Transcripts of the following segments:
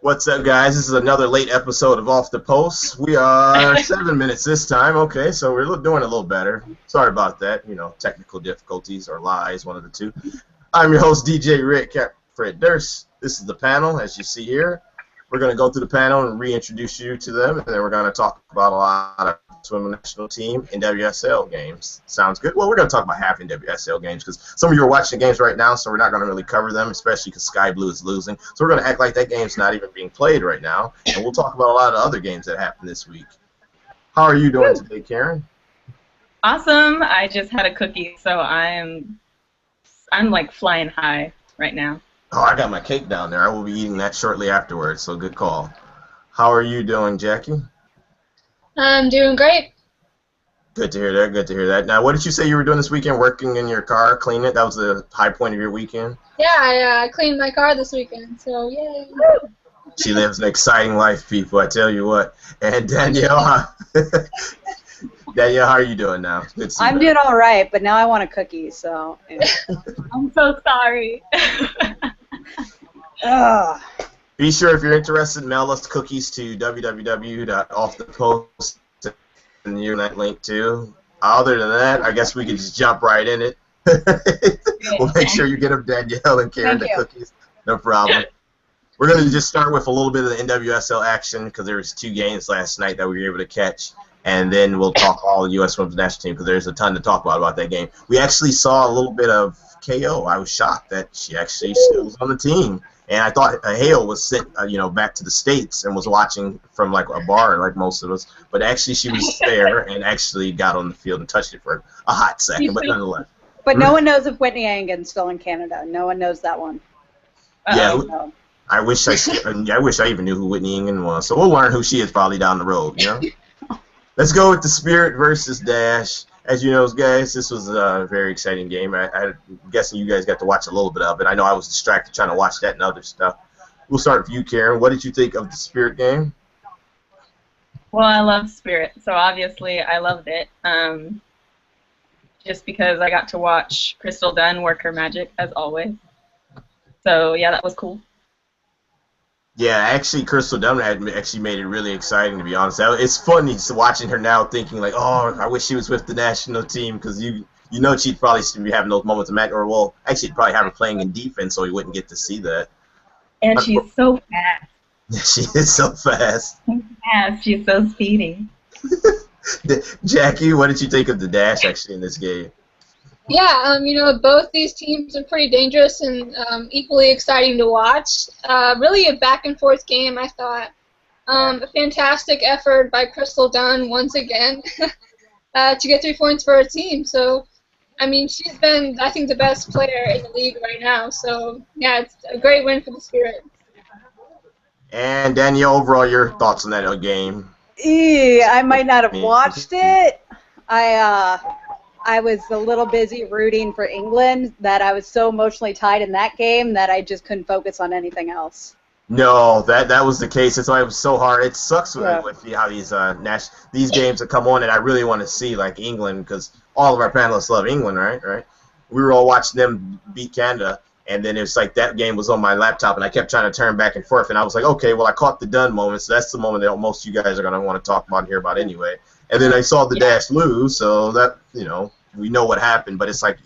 What's up, guys? This is another late episode of Off the Post. We are 7 minutes this time. Okay, so we're doing a little better. Sorry about that. You know, technical difficulties or lies, one of the two. I'm your host, DJ Rick Fred Durst. This is the panel, as you see here. We're going to go through the panel and reintroduce you to them, and then we're going to talk about a lot of swimming national team NWSL games. Sounds good? Well, we're going to talk about half NWSL games because some of you are watching the games right now, so we're not going to really cover them, especially because Sky Blue is losing. So we're going to act like that game's not even being played right now, and we'll talk about a lot of other games that happened this week. How are you doing today, Karen? Awesome. I just had a cookie, so I'm like flying high right now. Oh, I got my cake down there. I will be eating that shortly afterwards, so good call. How are you doing, Jackie? I'm doing great. Good to hear that, good to hear that. Now, what did you say you were doing this weekend, working in your car, cleaning it? That was the high point of your weekend? Yeah, I cleaned my car this weekend, so yay. She lives an exciting life, people, I tell you what. And Danielle, Danielle, how are you doing now? Good to see I'm you. doing all right, but now I want a cookie, so. Yeah. I'm so sorry. Ugh. Be sure if you're interested, mail us cookies to www.offthepost and use that link too. Other than that, I guess we could just jump right in it. We'll make sure you get them, Danielle and Karen, the cookies. No problem. We're going to just start with a little bit of the NWSL action because there was 2 games last night that we were able to catch. And then we'll talk all the U.S. Women's National Team because there's a ton to talk about that game. We actually saw a little bit of KO. I was shocked that she actually still was on the team. And I thought Hale was sent, back to the States and was watching from like a bar, like most of us. But actually, she was there and actually got on the field and touched it for a hot second. But nonetheless. But no one knows if Whitney Angan's still in Canada. No one knows that one. Yeah, I wish I even knew who Whitney Angan was. So we'll learn who she is probably down the road. You know. Let's go with the Spirit versus Dash. As you know, guys, this was a very exciting game. I'm guessing you guys got to watch a little bit of it. I know I was distracted trying to watch that and other stuff. We'll start with you, Karen. What did you think of the Spirit game? Well, I love Spirit, so obviously I loved it. Just because I got to watch Crystal Dunn work her magic, as always. So, yeah, that was cool. Yeah, actually, Crystal Dunn actually made it really exciting, to be honest. It's funny watching her now thinking, like, oh, I wish she was with the national team because you know she'd probably be having those moments of magic. Or, well, actually, she'd probably have her playing in defense so we wouldn't get to see that. And she's so fast. She is so fast. She's so speedy. Jackie, what did you think of the Dash, actually, in this game? Yeah, both these teams are pretty dangerous and equally exciting to watch. Really a back-and-forth game, I thought. A fantastic effort by Crystal Dunn once again to get 3 points for her team. So, I mean, she's been, I think, the best player in the league right now. So, yeah, it's a great win for the Spirit. And Danielle, overall, your thoughts on that game? I might not have watched it. I was a little busy rooting for England that I was so emotionally tied in that game that I just couldn't focus on anything else. No, that was the case. That's why it was so hard. It sucks with how these games that come on and I really want to see, like England, because all of our panelists love England, right? We were all watching them beat Canada, and then it was like that game was on my laptop, and I kept trying to turn back and forth, and I was like, okay, well, I caught the Dunn moment, so that's the moment that most of you guys are going to want to talk about and hear about anyway. And then I saw the Dash lose, so that, we know what happened, but it's like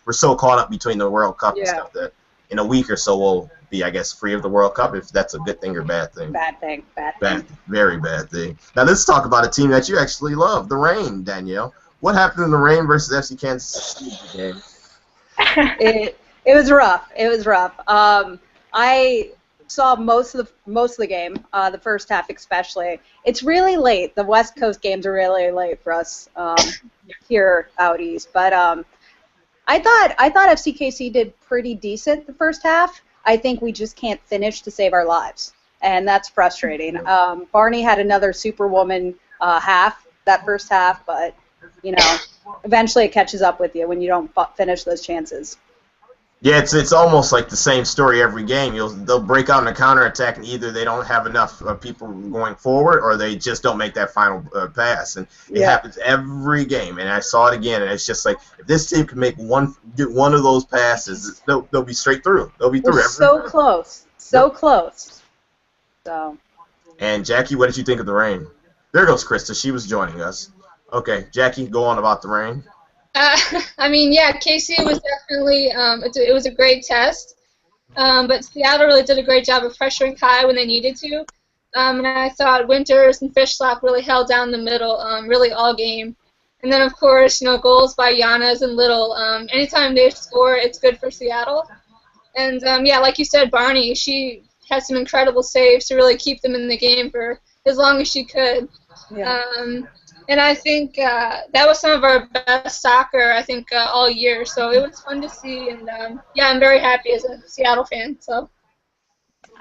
we're so caught up between the World Cup and stuff that in a week or so we'll be, I guess, free of the World Cup, if that's a good thing or bad thing. Bad thing. Very bad thing. Now let's talk about a team that you actually love, the Reign, Danielle. What happened in the Reign versus FC Kansas City game? It was rough. It was rough. I saw most of the game, the first half especially. It's really late. The West Coast games are really late for us here out east. But I thought FCKC did pretty decent the first half. I think we just can't finish to save our lives, and that's frustrating. Barney had another Superwoman half that first half, but eventually it catches up with you when you don't finish those chances. Yeah, it's almost like the same story every game. They'll break out in a counterattack, and either they don't have enough people going forward, or they just don't make that final pass. And it happens every game. And I saw it again, and it's just like if this team can get one of those passes, they'll be straight through. They'll be through. We're so close, so close. So. And Jackie, what did you think of the rain? There goes Krista. She was joining us. Okay, Jackie, go on about the rain. I mean, yeah, Casey was definitely it was a great test. But Seattle really did a great job of pressuring high when they needed to. And I thought Winters and Fishlock really held down the middle really all game. And then, of course, goals by Giannis and Little. Anytime they score, it's good for Seattle. And, yeah, like you said, Barney, she had some incredible saves to really keep them in the game for as long as she could. Yeah. And I think that was some of our best soccer, I think, all year. So it was fun to see. And, yeah, I'm very happy as a Seattle fan. So.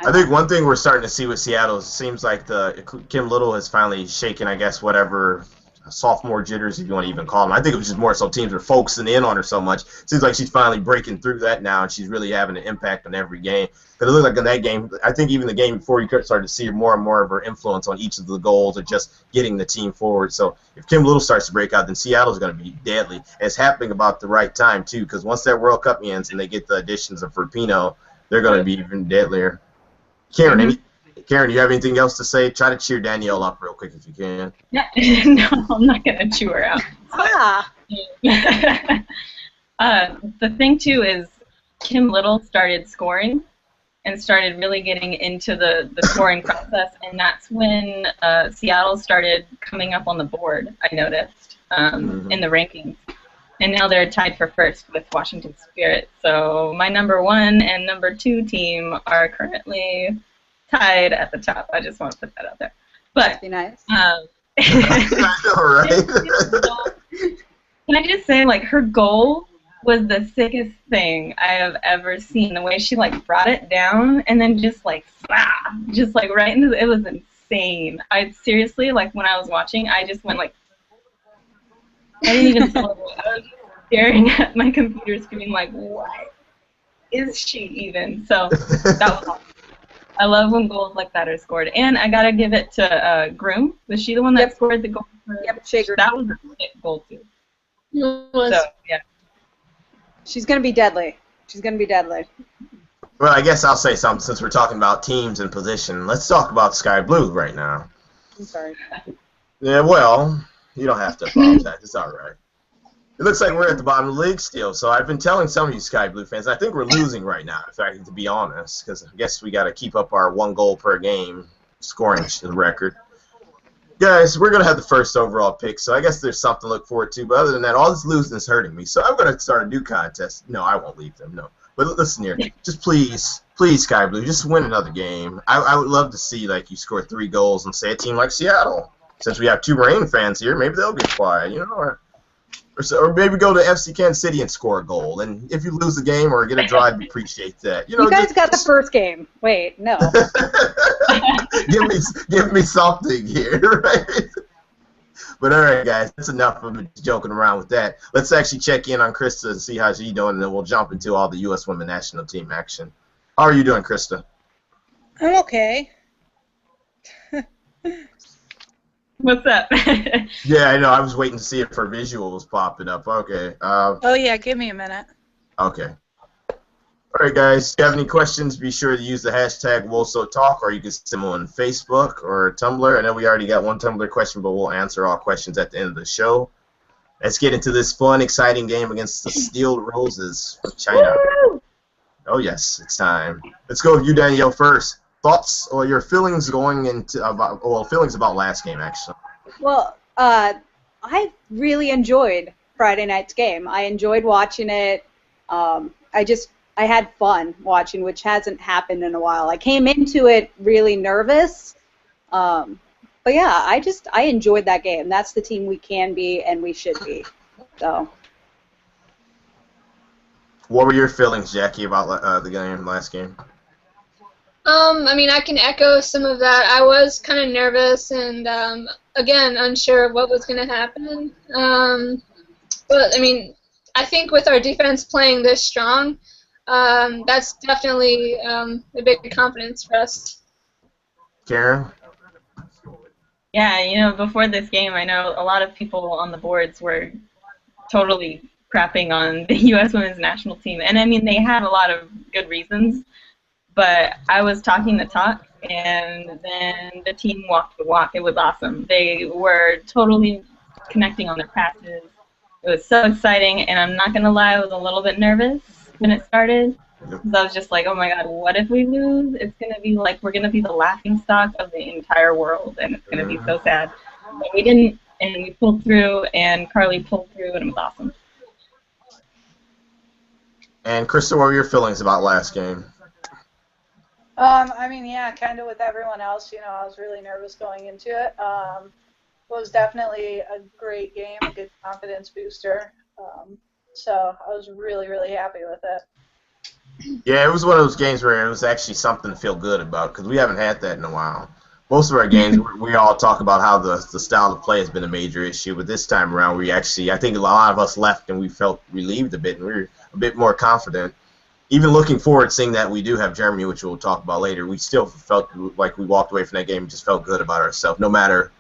I think one thing we're starting to see with Seattle is it seems like Kim Little has finally shaken, I guess, whatever sophomore jitters, if you want to even call them. I think it was just more so teams are focusing in on her so much. It seems like she's finally breaking through that now, and she's really having an impact on every game. Because it looked like in that game, I think even the game before, you started to see more and more of her influence on each of the goals or just getting the team forward. So if Kim Little starts to break out, then Seattle's going to be deadly. And it's happening about the right time, too, because once that World Cup ends and they get the additions of Firpino, they're going to be even deadlier. Karen, Karen, do you have anything else to say? Try to cheer Danielle up real quick if you can. No, I'm not going to chew her out. The thing, too, is Kim Little started scoring and started really getting into the scoring process, and that's when Seattle started coming up on the board, I noticed, in the rankings. And now they're tied for first with Washington Spirit. So my number 1 and number 2 team are currently tied at the top. I just want to put that out there. But be nice. I know, right? Can I just say, like, her goal was the sickest thing I have ever seen. The way she, like, brought it down and then just, like, just, like, right into it was insane. I seriously, like, when I was watching, I just went, like, I didn't even celebrate. I was staring at my computer screen like, what is she even? So that was awesome. I love when goals like that are scored. And I got to give it to Groom. Was she the one that scored the goal? Yep, Shaker. That was a sick goal, too. Was. So, yeah. She's going to be deadly. She's going to be deadly. Well, I guess I'll say something since we're talking about teams and position. Let's talk about Sky Blue right now. I'm sorry. Yeah, well, you don't have to apologize. It's all right. It looks like we're at the bottom of the league still. So I've been telling some of you Sky Blue fans, I think we're losing right now, if I to be honest, because I guess we got to keep up our 1 goal per game scoring record. Guys, we're going to have the first overall pick, so I guess there's something to look forward to. But other than that, all this losing is hurting me. So I'm going to start a new contest. No, I won't leave them, no. But listen here, just please, Sky Blue, just win another game. I would love to see, like, you score 3 goals and say a team like Seattle. Since we have 2 Reign fans here, maybe they'll get quiet, you know, or maybe go to FC Kansas City and score a goal. And if you lose the game or get a draw, I'd appreciate that. You guys got the first game. Wait, no. give me something here, right? But all right, guys, that's enough of me joking around with that. Let's actually check in on Krista and see how she's doing, and then we'll jump into all the U.S. Women National Team action. How are you doing, Krista? I'm okay. What's up? Yeah, I know. I was waiting to see if her visual was popping up. Okay. Oh, yeah, give me a minute. Okay. All right, guys. If you have any questions, be sure to use the hashtag WoSoTalk, or you can send them on Facebook or Tumblr. I know we already got one Tumblr question, but we'll answer all questions at the end of the show. Let's get into this fun, exciting game against the Steel Roses from China. Woo! Oh, yes, it's time. Let's go with you, Danielle, first. Thoughts or your feelings going into feelings about last game, actually. Well, I really enjoyed Friday night's game. I enjoyed watching it. I had fun watching, which hasn't happened in a while. I came into it really nervous, but yeah, I enjoyed that game. That's the team we can be and we should be. So. What were your feelings, Jackie, about the game last game? I mean, I can echo some of that. I was kind of nervous and, again, unsure of what was going to happen. But, I mean, I think with our defense playing this strong, that's definitely a big confidence for us. Karen? Yeah, you know, before this game, I know a lot of people on the boards were totally crapping on the U.S. Women's National Team. And, I mean, they had a lot of good reasons. but I was talking the talk, and then the team walked the walk. It was awesome. They were totally connecting on their passes. It was so exciting, and I'm not going to lie, I was a little bit nervous when it started. Because I was just like, oh my god, what if we lose? It's going to be like we're going to be the laughingstock of the entire world, and it's going to be so sad. But we didn't, and we pulled through, and Carly pulled through, and it was awesome. And Krista, what were your feelings about last game? I mean, yeah, kind of with everyone else, you know, I was really nervous going into it. It was definitely a great game, a good confidence booster. So I was really, really happy with it. Yeah, it was one of those games where it was actually something to feel good about because we haven't had that in a while. Most of our games, we all talk about how the style of play has been a major issue, but this time around, we actually, I think a lot of us left and we felt relieved a bit, and we were a bit more confident. Even looking forward, seeing that we do have Germany, which we'll talk about later, we still felt like we walked away from that game and just felt good about ourselves, no matter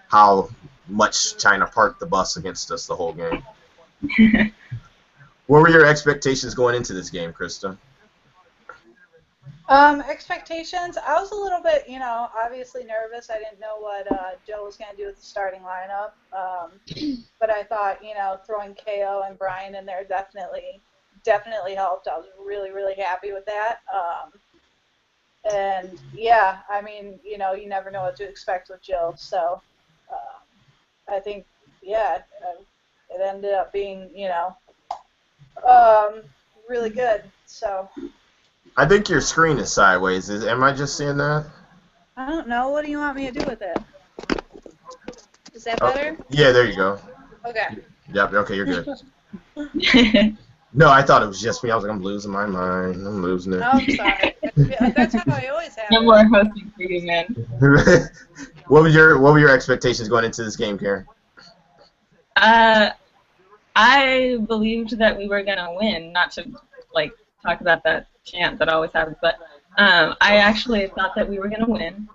how much China parked the bus against us the whole game. What were your expectations going into this game, Krista? Expectations, I was a little bit, you know, obviously nervous. I didn't know what Joe was going to do with the starting lineup. But I thought, you know, throwing KO and Brian in there definitely helped. I was really, really happy with that. And, yeah, I mean, you know, you never know what to expect with Jill. So I think, yeah, it ended up being, you know, really good. So I think your screen is sideways. Am I just seeing that? I don't know. What do you want me to do with it? Is that better? Yeah, there you go. Okay. Yep, okay, you're good. No, I thought it was just me. I was like, I'm losing my mind. I'm losing it. Oh, I'm sorry. That's how I always have No it. more hosting for you, man. What were your expectations going into this game, Karen? I believed that we were gonna win. Not to like talk about that chant that always happens, but I actually thought that we were gonna win.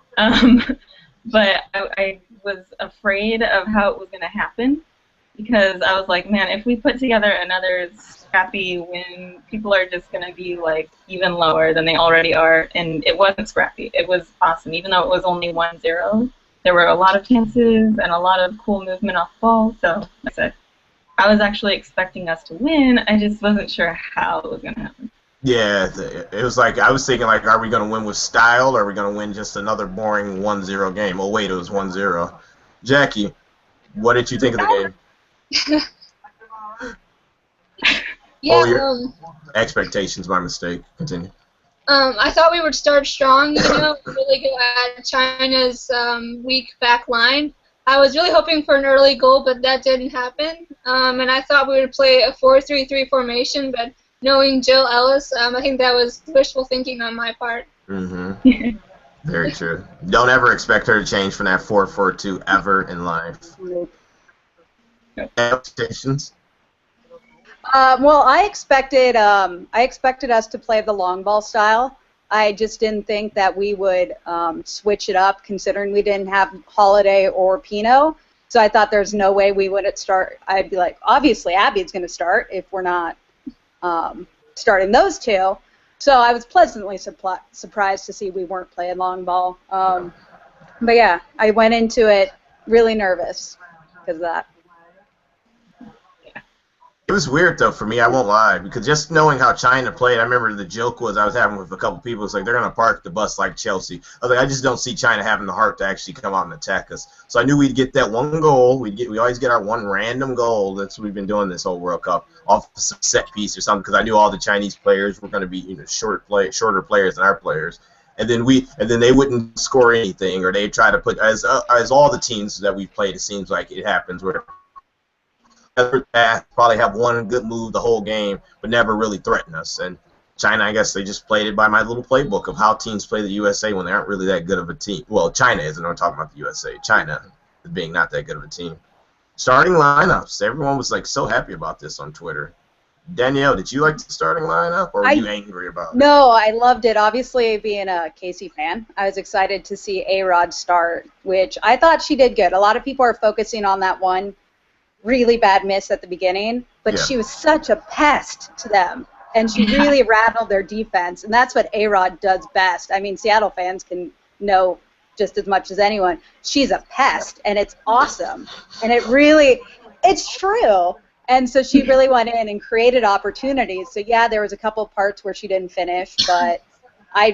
But I was afraid of how it was gonna happen because I was like, man, if we put together another scrappy win, people are just gonna be like even lower than they already are. And it wasn't scrappy. It was awesome, even though it was only 1-0. There were a lot of chances and a lot of cool movement off ball. So like I said, I was actually expecting us to win. I just wasn't sure how it was going to happen. Yeah, it was like, I was thinking, like, are we going to win with style, or are we going to win just another boring 1-0 game? Oh, wait, it was 1-0. Jackie, what did you think of the game? Yeah, expectations, my mistake. Continue. I thought we would start strong, you know, really go at China's weak back line. I was really hoping for an early goal, but that didn't happen. And I thought we would play a 4-3-3 formation, but knowing Jill Ellis, I think that was wishful thinking on my part. Mm-hmm. Very true. Don't ever expect her to change from that 4-4-2 ever in life. Expectations? Well, I expected us to play the long ball style. I just didn't think that we would switch it up, considering we didn't have Holiday or Pino. So I thought there's no way we wouldn't start. I'd be like, obviously Abby's going to start if we're not starting those two. So I was pleasantly surprised to see we weren't playing long ball. But yeah, I went into it really nervous because of that. It was weird, though, for me, I won't lie, because just knowing how China played, I remember the joke was I was having with a couple people, it's like they're going to park the bus like Chelsea. I was like, I just don't see China having the heart to actually come out and attack us. So I knew we'd get that one goal. We always get our one random goal. That's what we've been doing this whole World Cup, off some set piece or something, because I knew all the Chinese players were going to be, you know, shorter players than our players. And then they wouldn't score anything, or they'd try to put, as all the teams that we've played, it seems like it happens, where probably have one good move the whole game, but never really threaten us. And China, I guess they just played it by my little playbook of how teams play the USA when they aren't really that good of a team. Well, China isn't. I'm talking about the USA. China being not that good of a team. Starting lineups. Everyone was like so happy about this on Twitter. Danielle, did you like the starting lineup, or were you angry about it? No, I loved it. Obviously, being a Casey fan, I was excited to see A-Rod start, which I thought she did good. A lot of people are focusing on that one really bad miss at the beginning, but she was such a pest to them. and she really rattled their defense, and that's what A-Rod does best. I mean, Seattle fans can know just as much as anyone. She's a pest, and it's awesome, and it's true. And so she really went in and created opportunities. So yeah, there was a couple of parts where she didn't finish, but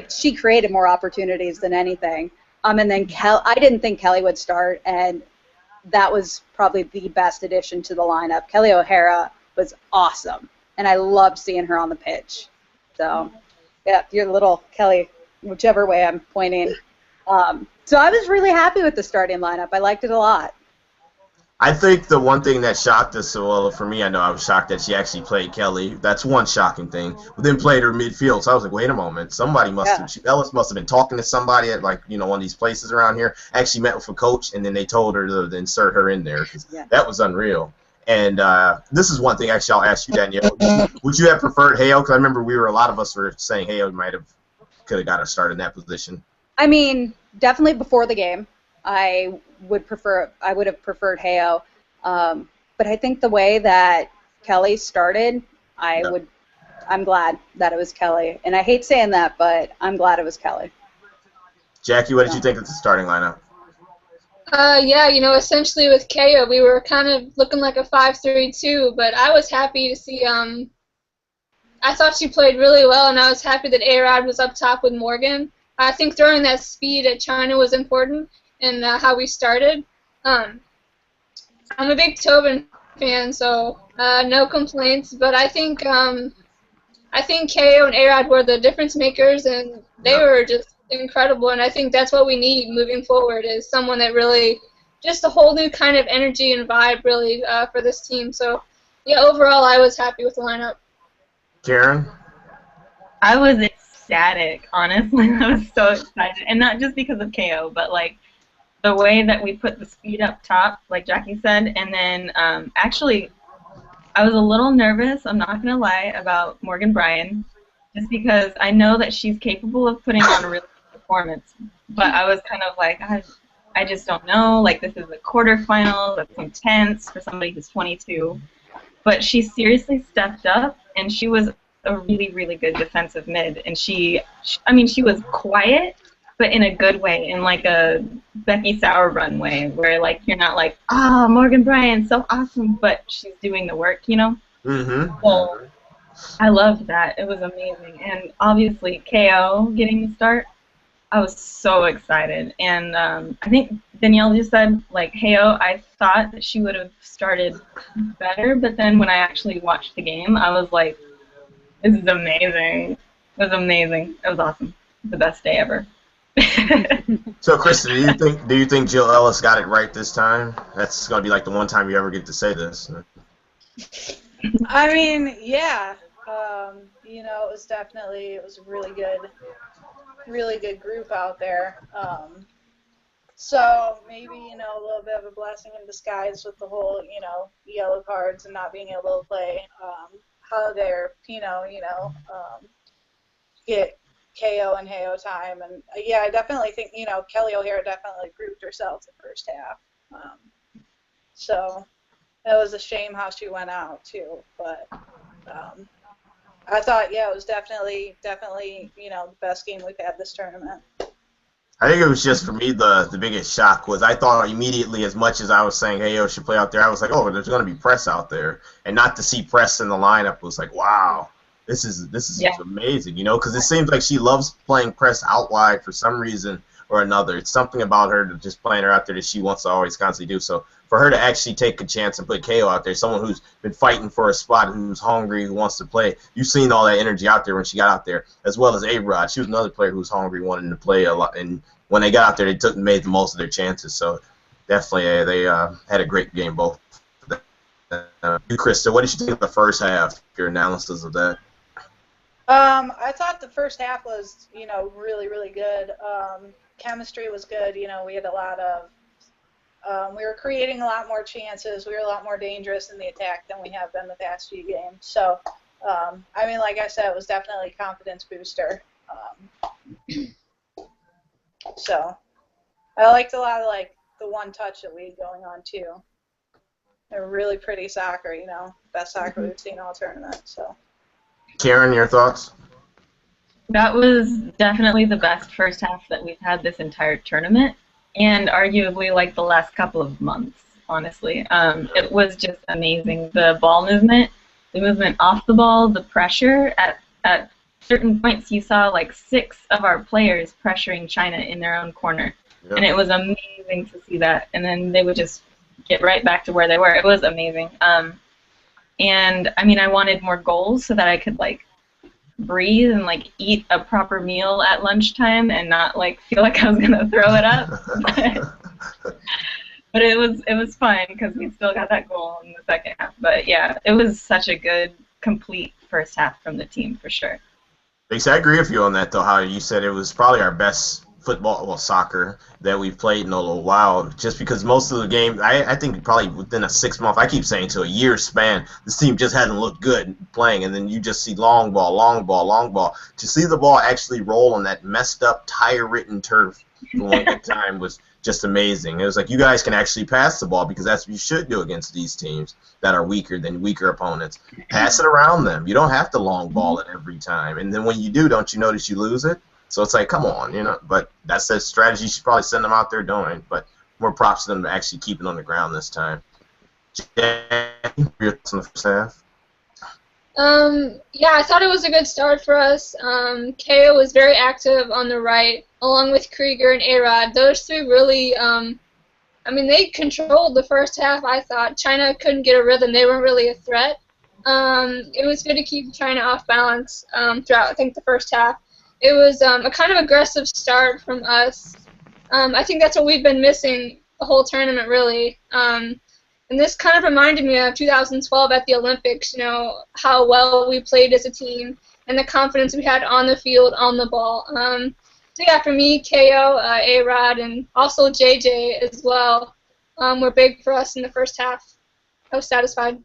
she created more opportunities than anything. And then I didn't think Kelly would start, and that was probably the best addition to the lineup. Kelly O'Hara was awesome, and I loved seeing her on the pitch. So, yeah, your little Kelly, whichever way I'm pointing. So I was really happy with the starting lineup. I liked it a lot. I think the one thing that shocked us, well, for me, I know I was shocked that she actually played Kelly. That's one shocking thing. But then played her midfield. So I was like, wait a moment. Somebody Ellis must have been talking to somebody at, like, one of these places around here. Actually met with a coach, and then they told her to insert her in there. That was unreal. And this is one thing, actually, I'll ask you, Danielle. Would you have preferred Hale? Because I remember a lot of us were saying Hale could have got a start in that position. I mean, definitely before the game, I would have preferred Heo, but I think the way that Kelly started, I'm glad that it was Kelly, and I hate saying that, but I'm glad it was Kelly. Jackie, what did you think of the starting lineup? Yeah, essentially with KO, we were kind of looking like a 5-3-2, but I was happy to see. I thought she played really well, and I was happy that A-Rod was up top with Morgan. I think throwing that speed at China was important in how we started. I'm a big Tobin fan, so no complaints. But I think KO and A-Rod were the difference makers, and they were just incredible. And I think that's what we need moving forward is someone that really, just a whole new kind of energy and vibe really for this team. So, yeah, overall I was happy with the lineup. Karen? I was ecstatic, honestly. I was so excited. And not just because of KO, but, like, the way that we put the speed up top, like Jackie said, and then actually I was a little nervous, I'm not going to lie, about Morgan Bryan, just because I know that she's capable of putting on a really good performance. But I was kind of like, I just don't know. Like, this is a quarterfinal. That's intense for somebody who's 22. But she seriously stepped up, and she was a really, really good defensive mid. And she was quiet, but in a good way, in like a Becky Sauerbrunn way, where like you're not like, Morgan Bryan, so awesome, but she's doing the work, Mm-hmm. So I loved that. It was amazing. And obviously KO getting the start, I was so excited. And I think Danielle just said, like, Heo, I thought that she would have started better, but then when I actually watched the game, I was like, this is amazing. It was amazing. It was awesome. The best day ever. So, Krista, do you think Jill Ellis got it right this time? That's going to be like the one time you ever get to say this. I mean, yeah. It was a really good group out there. So maybe, a little bit of a blessing in disguise with the whole, yellow cards and not being able to play Holiday or Pino, get KO and Heo time. And, yeah, I definitely think, Kelly O'Hara definitely proved herself the first half. So it was a shame how she went out, too. But I thought, yeah, it was definitely, the best game we've had this tournament. I think it was just, for me, the biggest shock was I thought immediately, as much as I was saying, hey, should play out there, I was like, oh, there's going to be press out there. And not to see press in the lineup was like, wow, this is amazing, because it seems like she loves playing press out wide for some reason or another. It's something about her, just playing her out there, that she wants to always constantly do. So for her to actually take a chance and put KO out there, someone who's been fighting for a spot, who's hungry, who wants to play, you've seen all that energy out there when she got out there, as well as A-Rod. She was another player who was hungry, wanting to play a lot. And when they got out there, they made the most of their chances. So definitely they had a great game, both. You, Krista, what did you think of the first half, your analysis of that? I thought the first half was, really, really good. Chemistry was good. We had a lot of we were creating a lot more chances. We were a lot more dangerous in the attack than we have been the past few games. So, like I said, it was definitely a confidence booster. So, I liked a lot of, the one touch that we had going on, too. They were really pretty soccer, best soccer we've seen all tournament. So. Karen, your thoughts? That was definitely the best first half that we've had this entire tournament, and arguably like the last couple of months, honestly. It was just amazing. The ball movement, the movement off the ball, the pressure. At certain points, you saw like 6 of our players pressuring China in their own corner, Yeah. and it was amazing to see that. And then they would just get right back to where they were. It was amazing. And I mean, I wanted more goals so that I could like breathe and like eat a proper meal at lunchtime and not like feel like I was gonna throw it up. But it was fine because we still got that goal in the second half. But yeah, it was such a good, complete first half from the team for sure. Lisa, I agree with you on that, though, how you said it was probably our best football, well, soccer that we've played in a little while, just because most of the game, I think probably within a 6-month, I keep saying to a year span, this team just hasn't looked good playing, and then you just see long ball, long ball, long ball. To see the ball actually roll on that messed up, tire-ridden turf for one good time was just amazing. It was like, you guys can actually pass the ball because that's what you should do against these teams that are weaker than weaker opponents. Pass it around them. You don't have to long ball it every time. And then when you do, don't you notice you lose it? So it's like, come on, you know. But that's the strategy you should probably send them out there doing. But more props to them to actually keep it on the ground this time. Jackie, your thoughts on the first half? Yeah, I thought it was a good start for us. KO was very active on the right, along with Krieger and A-Rod. Those 3 really, I mean, they controlled the first half, I thought. China couldn't get a rhythm. They weren't really a threat. It was good to keep China off balance throughout, I think, the first half. It was a kind of aggressive start from us. I think that's what we've been missing the whole tournament, really. And this kind of reminded me of 2012 at the Olympics, you know, how well we played as a team and the confidence we had on the field, on the ball. So yeah, for me, KO, A-Rod, and also JJ as well were big for us in the first half. I was satisfied.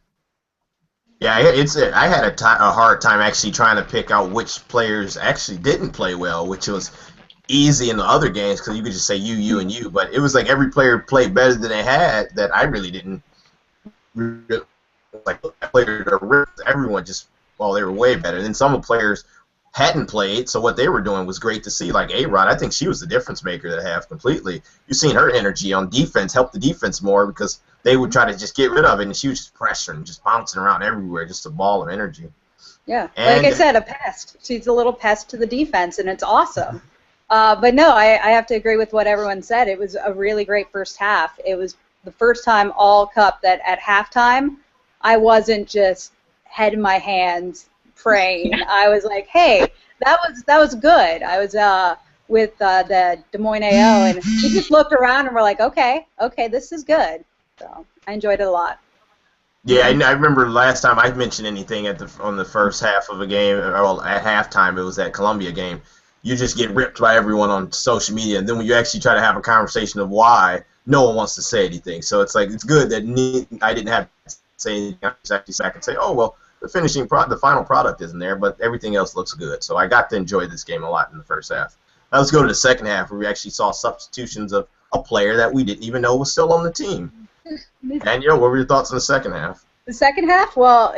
Yeah, I had a hard time actually trying to pick out which players actually didn't play well, which was easy in the other games because you could just say you, and you. But it was like every player played better than they had that I really didn't. Like players are ripped. Everyone just, well, they were way better. And then some of the players hadn't played, so what they were doing was great to see. Like A-Rod, I think she was the difference maker that half completely. You've seen her energy on defense help the defense more because they would try to just get rid of it, and she was just pressuring, just bouncing around everywhere, just a ball of energy. Yeah, And, like I said, a pest. She's a little pest to the defense, and it's awesome. But no, I have to agree with what everyone said. It was a really great first half. It was the first time all cup that at halftime I wasn't just head in my hands praying. I was like, hey, that was good. I was with the Des Moines AO, and we just looked around and we're like, okay, this is good. So I enjoyed it a lot. Yeah, I remember last time I mentioned anything on the first half of a game, well, at halftime, it was that Columbia game. You just get ripped by everyone on social media, and then when you actually try to have a conversation of why, no one wants to say anything. So it's like, it's good that I didn't have to say anything. I just actually sat and say, oh, well, the final product isn't there, but everything else looks good. So I got to enjoy this game a lot in the first half. Now let's go to the second half, where we actually saw substitutions of a player that we didn't even know was still on the team. Danielle, what were your thoughts on the second half? The second half, well,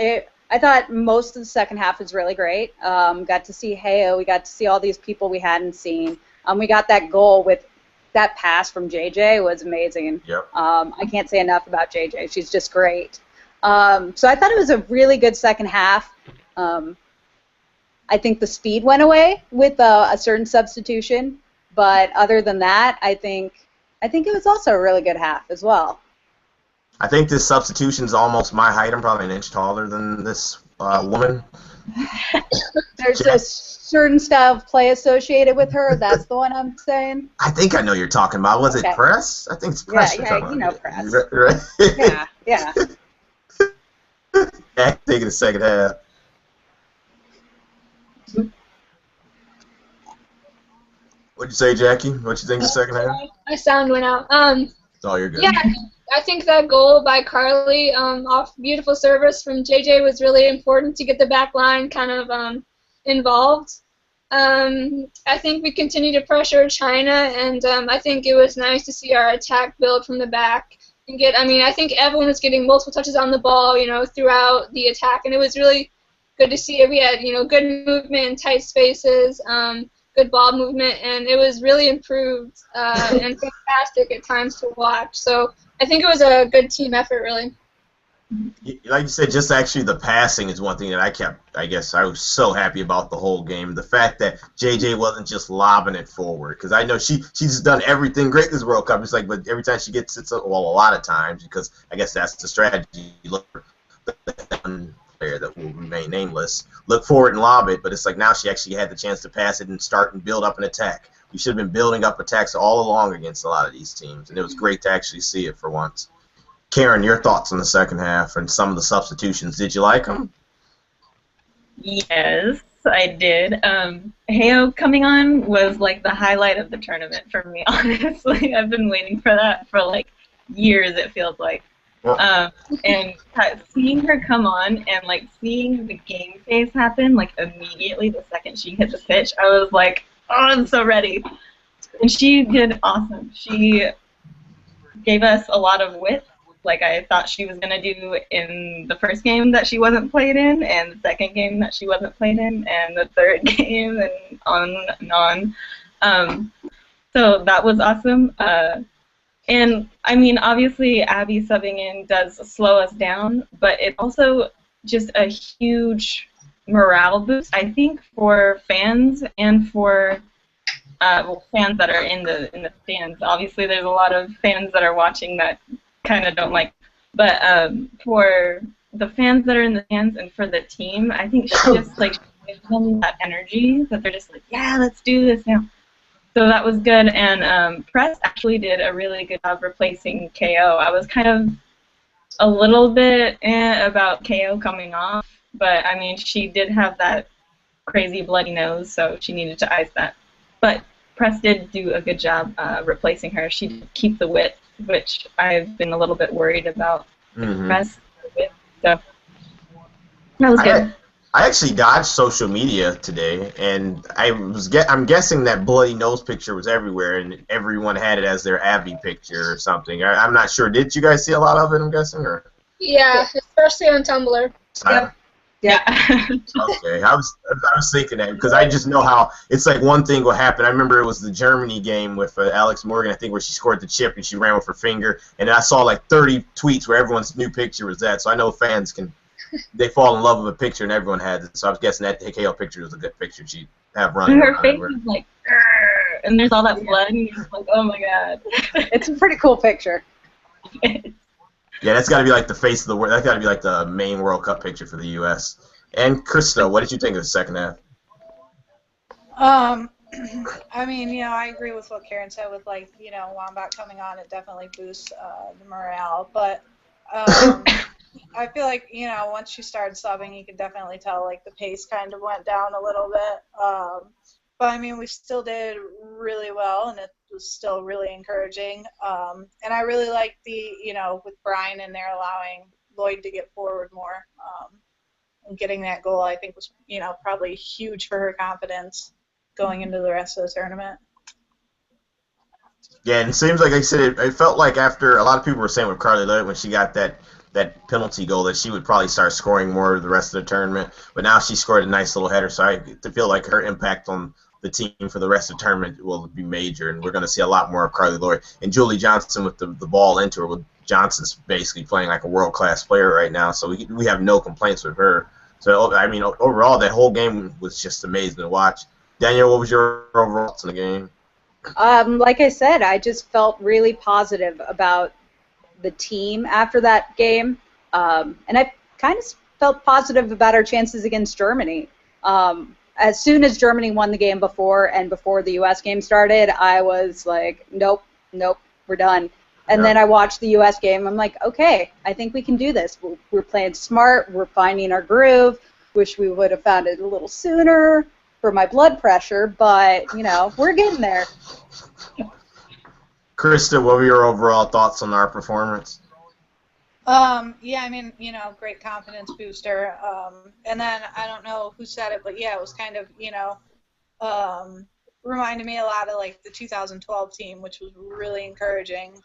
I thought most of the second half was really great. Got to see Heo. We got to see all these people we hadn't seen. We got that goal with that pass from JJ was amazing. Yep. I can't say enough about JJ. She's just great. So I thought it was a really good second half. I think the speed went away with a certain substitution, but other than that, I think it was also a really good half as well. I think this substitution is almost my height. I'm probably an inch taller than this woman. There's a certain style of play associated with her. That's the one I'm saying. I think I know you're talking about. Was it press? I think it's press. Yeah, you know press. Right? Yeah. Yeah, taking the second half. What'd you say, Jackie? What you think of the second half? My sound went out. Oh, you're good. Yeah, I think that goal by Carly off beautiful service from JJ was really important to get the back line kind of involved. I think we continue to pressure China, and I think it was nice to see our attack build from the back and get. I mean, I think everyone was getting multiple touches on the ball, you know, throughout the attack, and it was really good to see it. We had, good movement in tight spaces, good ball movement, and it was really improved and fantastic at times to watch. So I think it was a good team effort, really. Like you said, just actually the passing is one thing that I guess I was so happy about the whole game. The fact that JJ wasn't just lobbing it forward, because I know she's done everything great this World Cup. It's like, but every time she gets it, well, a lot of times, because I guess that's the strategy. You look for the one player that will remain nameless, look forward and lob it, but it's like now she actually had the chance to pass it and start and build up an attack. We should have been building up attacks all along against a lot of these teams, and it was great to actually see it for once. Karen, your thoughts on the second half and some of the substitutions. Did you like them? Yes, I did. Heyo coming on was like the highlight of the tournament for me, honestly. I've been waiting for that for like years, it feels like. And seeing her come on and like seeing the game phase happen like immediately the second she hit the pitch, I was like, oh, I'm so ready. And she did awesome. She gave us a lot of width, like I thought she was going to do in the first game that she wasn't played in, and the second game that she wasn't played in, and the third game, and on and on. So that was awesome. And, I mean, obviously Abby subbing in does slow us down, but it also just a huge morale boost, I think, for fans and for fans that are in the stands. Obviously, there's a lot of fans that are watching that kind of don't like, but for the fans that are in the stands and for the team, I think she just like gives them that energy that they're just like, yeah, let's do this now. So that was good, and Press actually did a really good job replacing KO. I was kind of a little bit about KO coming off, but I mean she did have that crazy bloody nose, so she needed to ice that. But Press did do a good job replacing her. She did keep the width, which I've been a little bit worried about Press with. So that was good. I actually dodged social media today, and I'm guessing that bloody nose picture was everywhere, and everyone had it as their Abby picture or something. I'm not sure. Did you guys see a lot of it? I'm guessing, or yeah, especially on Tumblr. Yep. Yeah. Okay, I was thinking that because I just know how it's like one thing will happen. I remember it was the Germany game with Alex Morgan, I think, where she scored the chip and she ran with her finger, and I saw like 30 tweets where everyone's new picture was that. So I know fans they fall in love with a picture, and everyone had it. So I was guessing that KO picture was a good picture she'd have running. And her face is like, and there's all that blood, and you're just like, oh my god. It's a pretty cool picture. Yeah, that's got to be like the face of the world. That's got to be like the main World Cup picture for the U.S. And Krista, what did you think of the second half? I mean, I agree with what Karen said with, like, Wombat coming on. It definitely boosts the morale. But I feel like, once she started subbing, you could definitely tell, like, the pace kind of went down a little bit. But, I mean, we still did really well, and it was still really encouraging. And I really liked with Brian in there allowing Lloyd to get forward more. And getting that goal, I think, was, probably huge for her confidence going into the rest of the tournament. Yeah, and it seems like I said, it felt like after a lot of people were saying with Carly Lloyd when she got that penalty goal that she would probably start scoring more the rest of the tournament. But now she scored a nice little header, so I feel like her impact on the team for the rest of the tournament will be major, and we're going to see a lot more of Carly Lloyd. And Julie Johnson with the ball into her, with Johnson's basically playing like a world-class player right now, so we have no complaints with her. So, I mean, overall, that whole game was just amazing to watch. Danielle, what was your overall thoughts on the game? Like I said, I just felt really positive about the team after that game, and I kind of felt positive about our chances against Germany. As soon as Germany won the game before the U.S. game started, I was like, nope, we're done. And then I watched the U.S. game. I'm like, okay, I think we can do this. We're playing smart. We're finding our groove. Wish we would have found it a little sooner for my blood pressure, but, we're getting there. Krista, what were your overall thoughts on our performance? Yeah, I mean, great confidence booster. And then I don't know who said it, but yeah, it was kind of, reminded me a lot of like the 2012 team, which was really encouraging.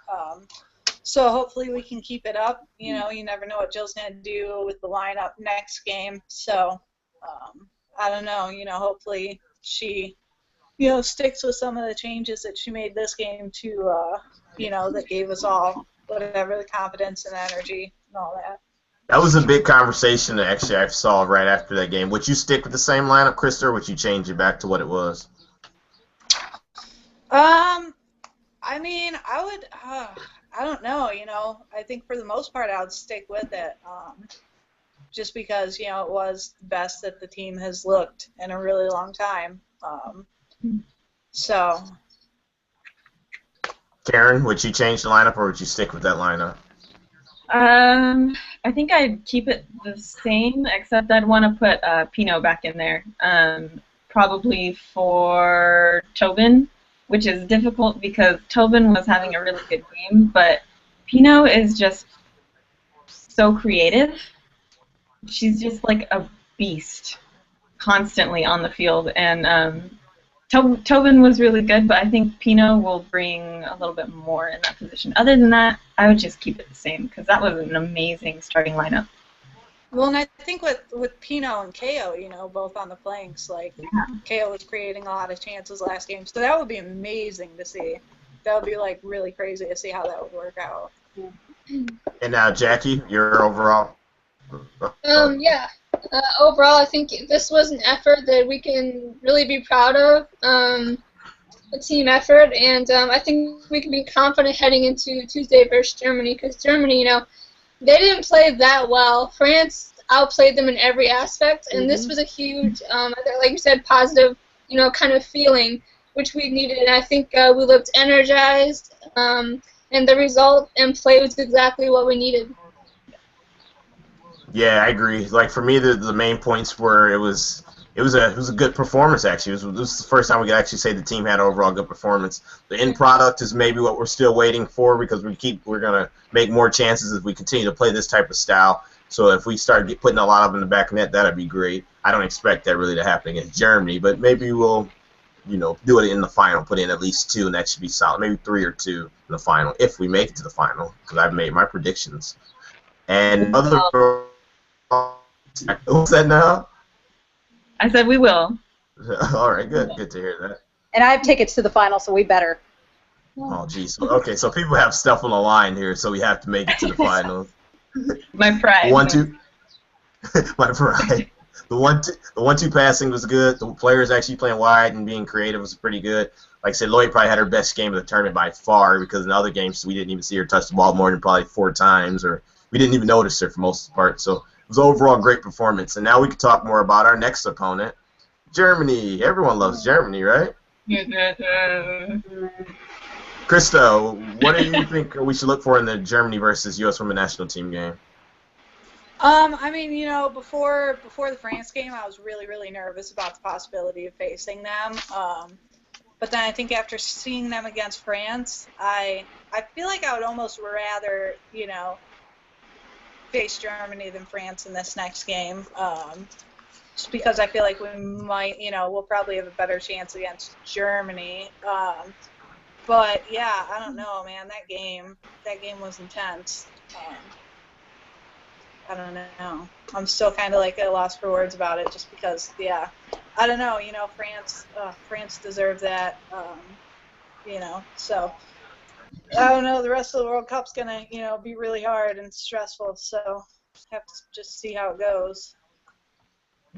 So hopefully we can keep it up. You never know what Jill's going to do with the lineup next game. So I don't know, hopefully she, sticks with some of the changes that she made this game to, that gave us all whatever the confidence and energy and all that. That was a big conversation that actually I saw right after that game. Would you stick with the same lineup, Krista, or would you change it back to what it was? I mean, I would, I don't know, I think for the most part I would stick with it, just because, it was the best that the team has looked in a really long time. So. Karen, would you change the lineup or would you stick with that lineup? I think I'd keep it the same, except I'd want to put Pino back in there, probably for Tobin, which is difficult because Tobin was having a really good game, but Pino is just so creative. She's just like a beast, constantly on the field, and Tobin was really good, but I think Pino will bring a little bit more in that position. Other than that, I would just keep it the same because that was an amazing starting lineup. Well, and I think with Pino and KO, both on the flanks, like KO was creating a lot of chances last game, so that would be amazing to see. That would be like really crazy to see how that would work out. And now, Jackie, your overall. Yeah. Overall, I think this was an effort that we can really be proud of, a team effort, and I think we can be confident heading into Tuesday versus Germany, because Germany, they didn't play that well. France outplayed them in every aspect, and this was a huge, like you said, positive, kind of feeling, which we needed, and I think we looked energized, and the result and play was exactly what we needed. Yeah, I agree. Like for me, the main points were it was a good performance actually. This was the first time we could actually say the team had an overall good performance. The end product is maybe what we're still waiting for because we're gonna make more chances if we continue to play this type of style. So if we start putting a lot of them in the back net, that'd be great. I don't expect that really to happen against Germany, but maybe we'll do it in the final, put in at least 2, and that should be solid. Maybe 3 or 2 in the final if we make it to the final because I've made my predictions. And other. What's that now? I said we will. All right, good. Good to hear that. And I have tickets to the final, so we better. Oh, geez. Okay, so people have stuff on the line here, so we have to make it to the finals. My pride. My pride. The 1-2 passing was good. The players actually playing wide and being creative was pretty good. Like I said, Lloyd probably had her best game of the tournament by far because in other games we didn't even see her touch the ball more than probably 4 times, or we didn't even notice her for most of the part. So it was overall great performance. And now we can talk more about our next opponent, Germany. Everyone loves Germany, right? Krista, what do you think we should look for in the Germany versus U.S. Women's National Team game? I mean, before the France game, I was really, really nervous about the possibility of facing them. But then I think after seeing them against France, I feel like I would almost rather, face Germany than France in this next game. Just because I feel like we might, we'll probably have a better chance against Germany. But yeah, I don't know, man. That game was intense. I don't know. I'm still kind of like at a loss for words about it, just because, yeah, I don't know. France deserved that. So I don't know. The rest of the World Cup's gonna, be really hard and stressful. So have to just see how it goes.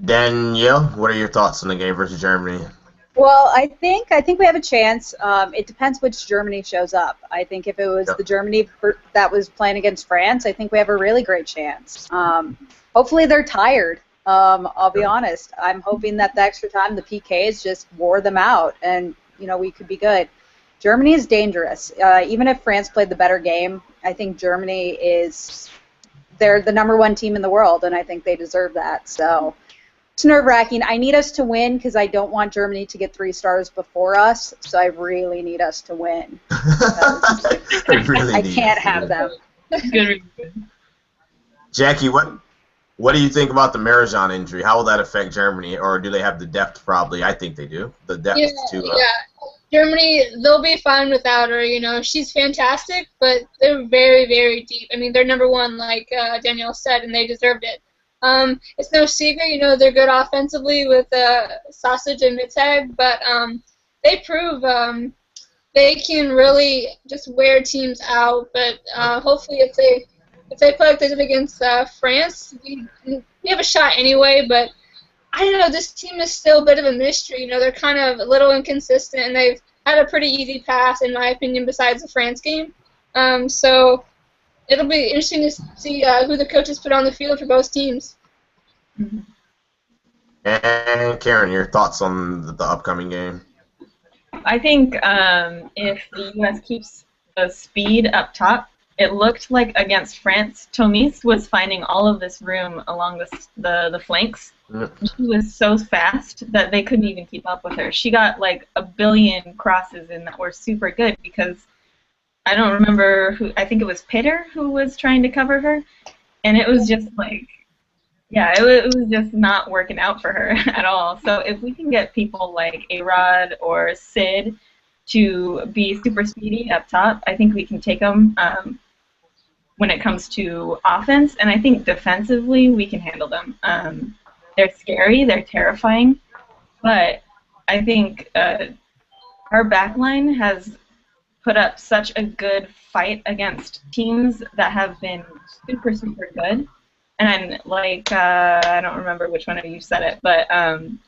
Danielle, what are your thoughts on the game versus Germany? Well, I think we have a chance. It depends which Germany shows up. I think if it was the Germany that was playing against France, I think we have a really great chance. Hopefully they're tired. I'll be honest. I'm hoping that the extra time, the PKs just wore them out, and we could be good. Germany is dangerous. Even if France played the better game, I think Germany they're the #1 team in the world, and I think they deserve that. So. It's nerve-wracking. I need us to win because I don't want Germany to get 3 stars before us, so I really need us to win. I can't have them. Jackie, what do you think about the Marajan injury? How will that affect Germany, or do they have the depth probably? I think they do. The depth Yeah. Germany, they'll be fine without her. She's fantastic, but they're very, very deep. I mean, they're #1, like Danielle said, and they deserved it. It's no secret, you know, they're good offensively with Sausage and Mittag, but they prove they can really just wear teams out. But hopefully, if they play like they did against France, we have a shot anyway. But I don't know, this team is still a bit of a mystery. You know, they're kind of a little inconsistent, and they've had a pretty easy pass, in my opinion, besides the France game. So it'll be interesting to see who the coaches put on the field for both teams. And Karen, your thoughts on the upcoming game? I think if the U.S. keeps the speed up top, it looked like against France, Tomise was finding all of this room along the flanks. She was so fast that they couldn't even keep up with her. She got like a billion crosses in that were super good because I don't remember who, I think it was Pitter who was trying to cover her, and it was just like, yeah, it was just not working out for her at all. So if we can get people like A-Rod or Sid to be super speedy up top, I think we can take them when it comes to offense, and I think defensively we can handle them. They're scary, they're terrifying, but I think our backline has put up such a good fight against teams that have been super, super good. And like, I don't remember which one of you said it, but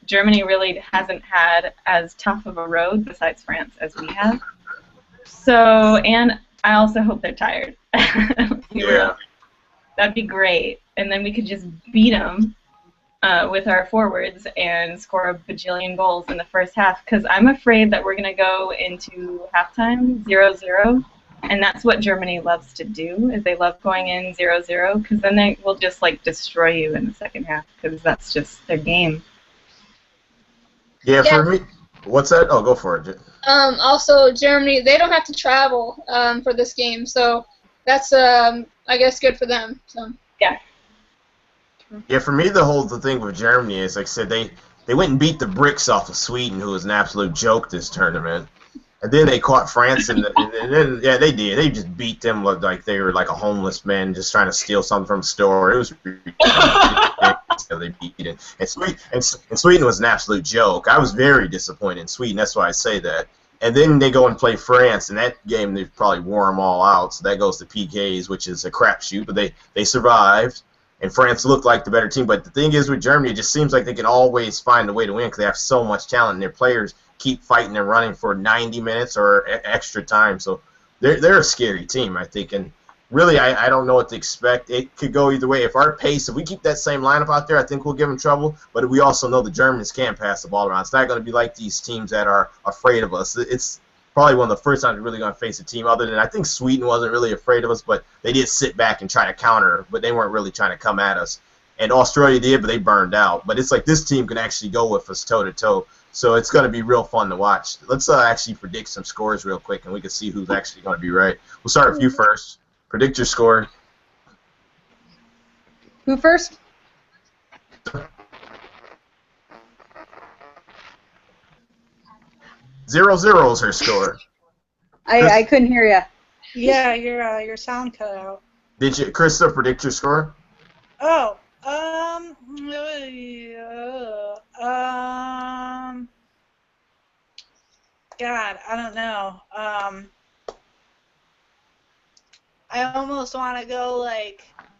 Germany really hasn't had as tough of a road besides France as we have. So, and I also hope they're tired. Yeah. That'd be great. And then we could just beat them with our forwards and score a bajillion goals in the first half, because I'm afraid that we're going to go into halftime 0-0, and that's what Germany loves to do, is they love going in 0-0, because then they will just like destroy you in the second half, because that's just their game. Yeah, for me, what's that? Oh, go for it. Also, Germany, they don't have to travel for this game, so that's, I guess, good for them. So. Yeah. Yeah, for me, the thing with Germany is, like I said, they went and beat the bricks off of Sweden, who was an absolute joke this tournament. And then they caught France, and then, yeah, they did. They just beat them like they were like a homeless man just trying to steal something from a store. It was ridiculous. They beat it. And Sweden was an absolute joke. I was very disappointed in Sweden. That's why I say that. And then they go and play France, and that game they probably wore them all out. So that goes to PKs, which is a crapshoot. But they survived, and France looked like the better team. But the thing is with Germany, it just seems like they can always find a way to win because they have so much talent, and their players keep fighting and running for 90 minutes or extra time. So they're a scary team, I think. And really, I don't know what to expect. It could go either way. If we keep that same lineup out there, I think we'll give them trouble. But we also know the Germans can pass the ball around. It's not going to be like these teams that are afraid of us. It's probably one of the first times we're really going to face a team other than, I think Sweden wasn't really afraid of us, but they did sit back and try to counter, but they weren't really trying to come at us. And Australia did, but they burned out. But it's like this team can actually go with us toe-to-toe. So it's going to be real fun to watch. Let's actually predict some scores real quick, and we can see who's actually going to be right. We'll start with you first. Predict your score. Who first? 0-0 is her score. I couldn't hear you. Yeah, your sound cut out. Did you, Krista, predict your score? Oh, God, I don't know. I almost want to go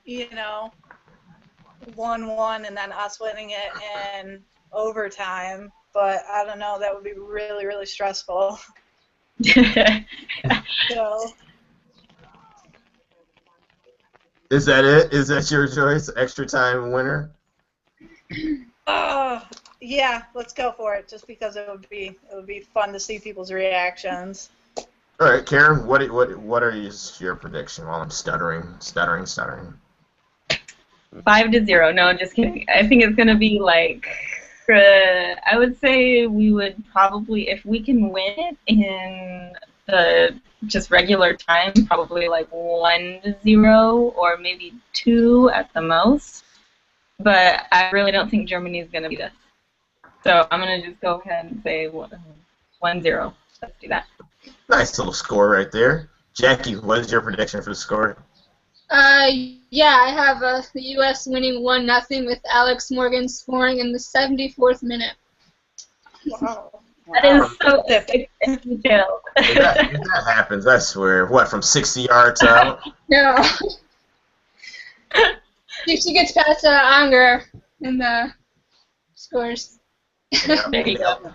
1-1 and then us winning it in overtime, but I don't know. That would be really, really stressful. So. Is that it? Is that your choice? Extra time winner? Yeah, let's go for it. Just because it would be fun to see people's reactions. All right, Karen. What are your prediction? While I'm stuttering. 5-0. No, just kidding. I think it's gonna be like. I would say we would probably, if we can win it in the just regular time, probably like 1-0 or maybe 2 at the most. But I really don't think Germany is going to beat us. So I'm going to just go ahead and say 1-0. Let's do that. Nice little score right there. Jackie, what is your prediction for the score? Yeah, I have the U.S. winning 1-0 with Alex Morgan scoring in the 74th minute. Wow. That is so Specific. detailed. That happens, I swear. What, from 60 yards out? No. She gets past Anger and scores. There you go.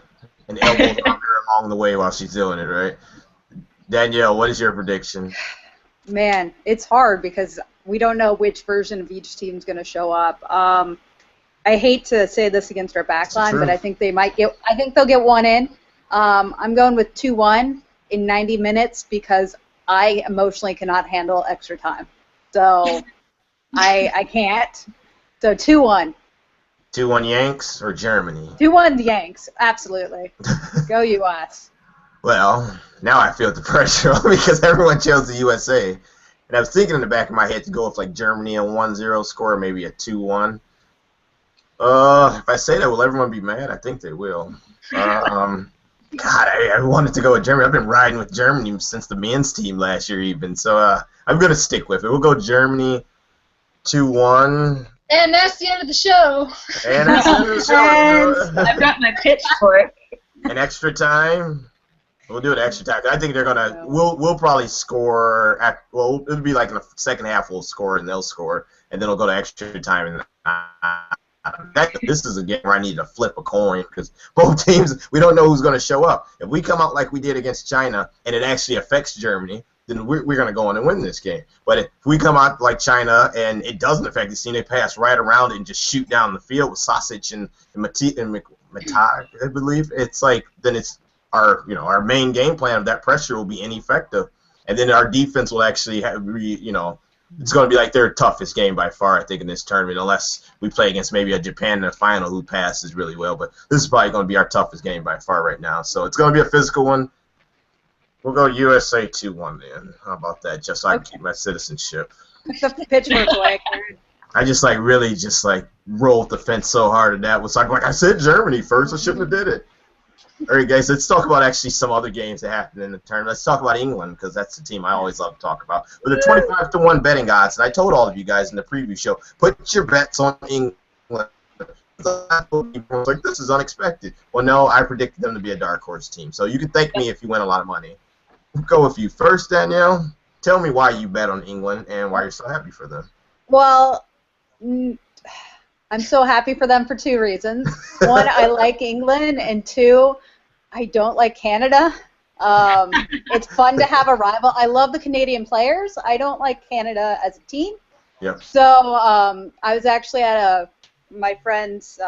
And elbows under along the way while she's doing it, right? Danielle, what is your prediction? Man, it's hard because we don't know which version of each team's going to show up. I hate to say this against our backline, but I think they might get. I think they'll get one in. I'm going with 2-1 in 90 minutes because I emotionally cannot handle extra time. So I can't. So 2-1. 2-1 Yanks or Germany? 2-1 Yanks, absolutely. Go US. Well, now I feel the pressure because everyone chose the USA. And I was thinking in the back of my head to go with like Germany a 1-0 score, maybe a 2-1. If I say that, will everyone be mad? I think they will. God, I wanted to go with Germany. I've been riding with Germany since the men's team last year even. So I'm going to stick with it. We'll go Germany 2-1. And that's the end of the show. And that's the end of the show. I've got my pitchfork. An extra time. We'll do it extra time. I think they're gonna. We'll probably score. Well, it'll be like in the second half. We'll score and they'll score, and then it'll go to extra time. And this is a game where I need to flip a coin because both teams, we don't know who's going to show up. If we come out like we did against China and it actually affects Germany, then we're going to go in and win this game. But if we come out like China and it doesn't affect the team, they pass right around it and just shoot down the field with Sausage and Matai, I believe. It's like then it's our main game plan of that pressure will be ineffective, and then our defense will actually have it's going to be like their toughest game by far, I think, in this tournament, unless we play against maybe a Japan in the final who passes really well. But this is probably going to be our toughest game by far right now. So it's going to be a physical one. We'll go USA 2-1 then. How about that? Just so I can keep my citizenship. The pitchfork away, Karen. I just really rolled the fence so hard at that. Was like I said Germany first. I shouldn't have did it. All right, guys, let's talk about actually some other games that happened in the tournament. Let's talk about England because that's the team I always love to talk about. With the 25-1 betting odds, and I told all of you guys in the preview show, put your bets on England. Like, this is unexpected. Well, no, I predicted them to be a dark horse team. So you can thank me if you win a lot of money. We'll go with you first, Danielle. Tell me why you bet on England and why you're so happy for them. Well, I'm so happy for them for two reasons. One, I like England, and two, I don't like Canada. It's fun to have a rival. I love the Canadian players. I don't like Canada as a team. Yep. So I was actually at my friend's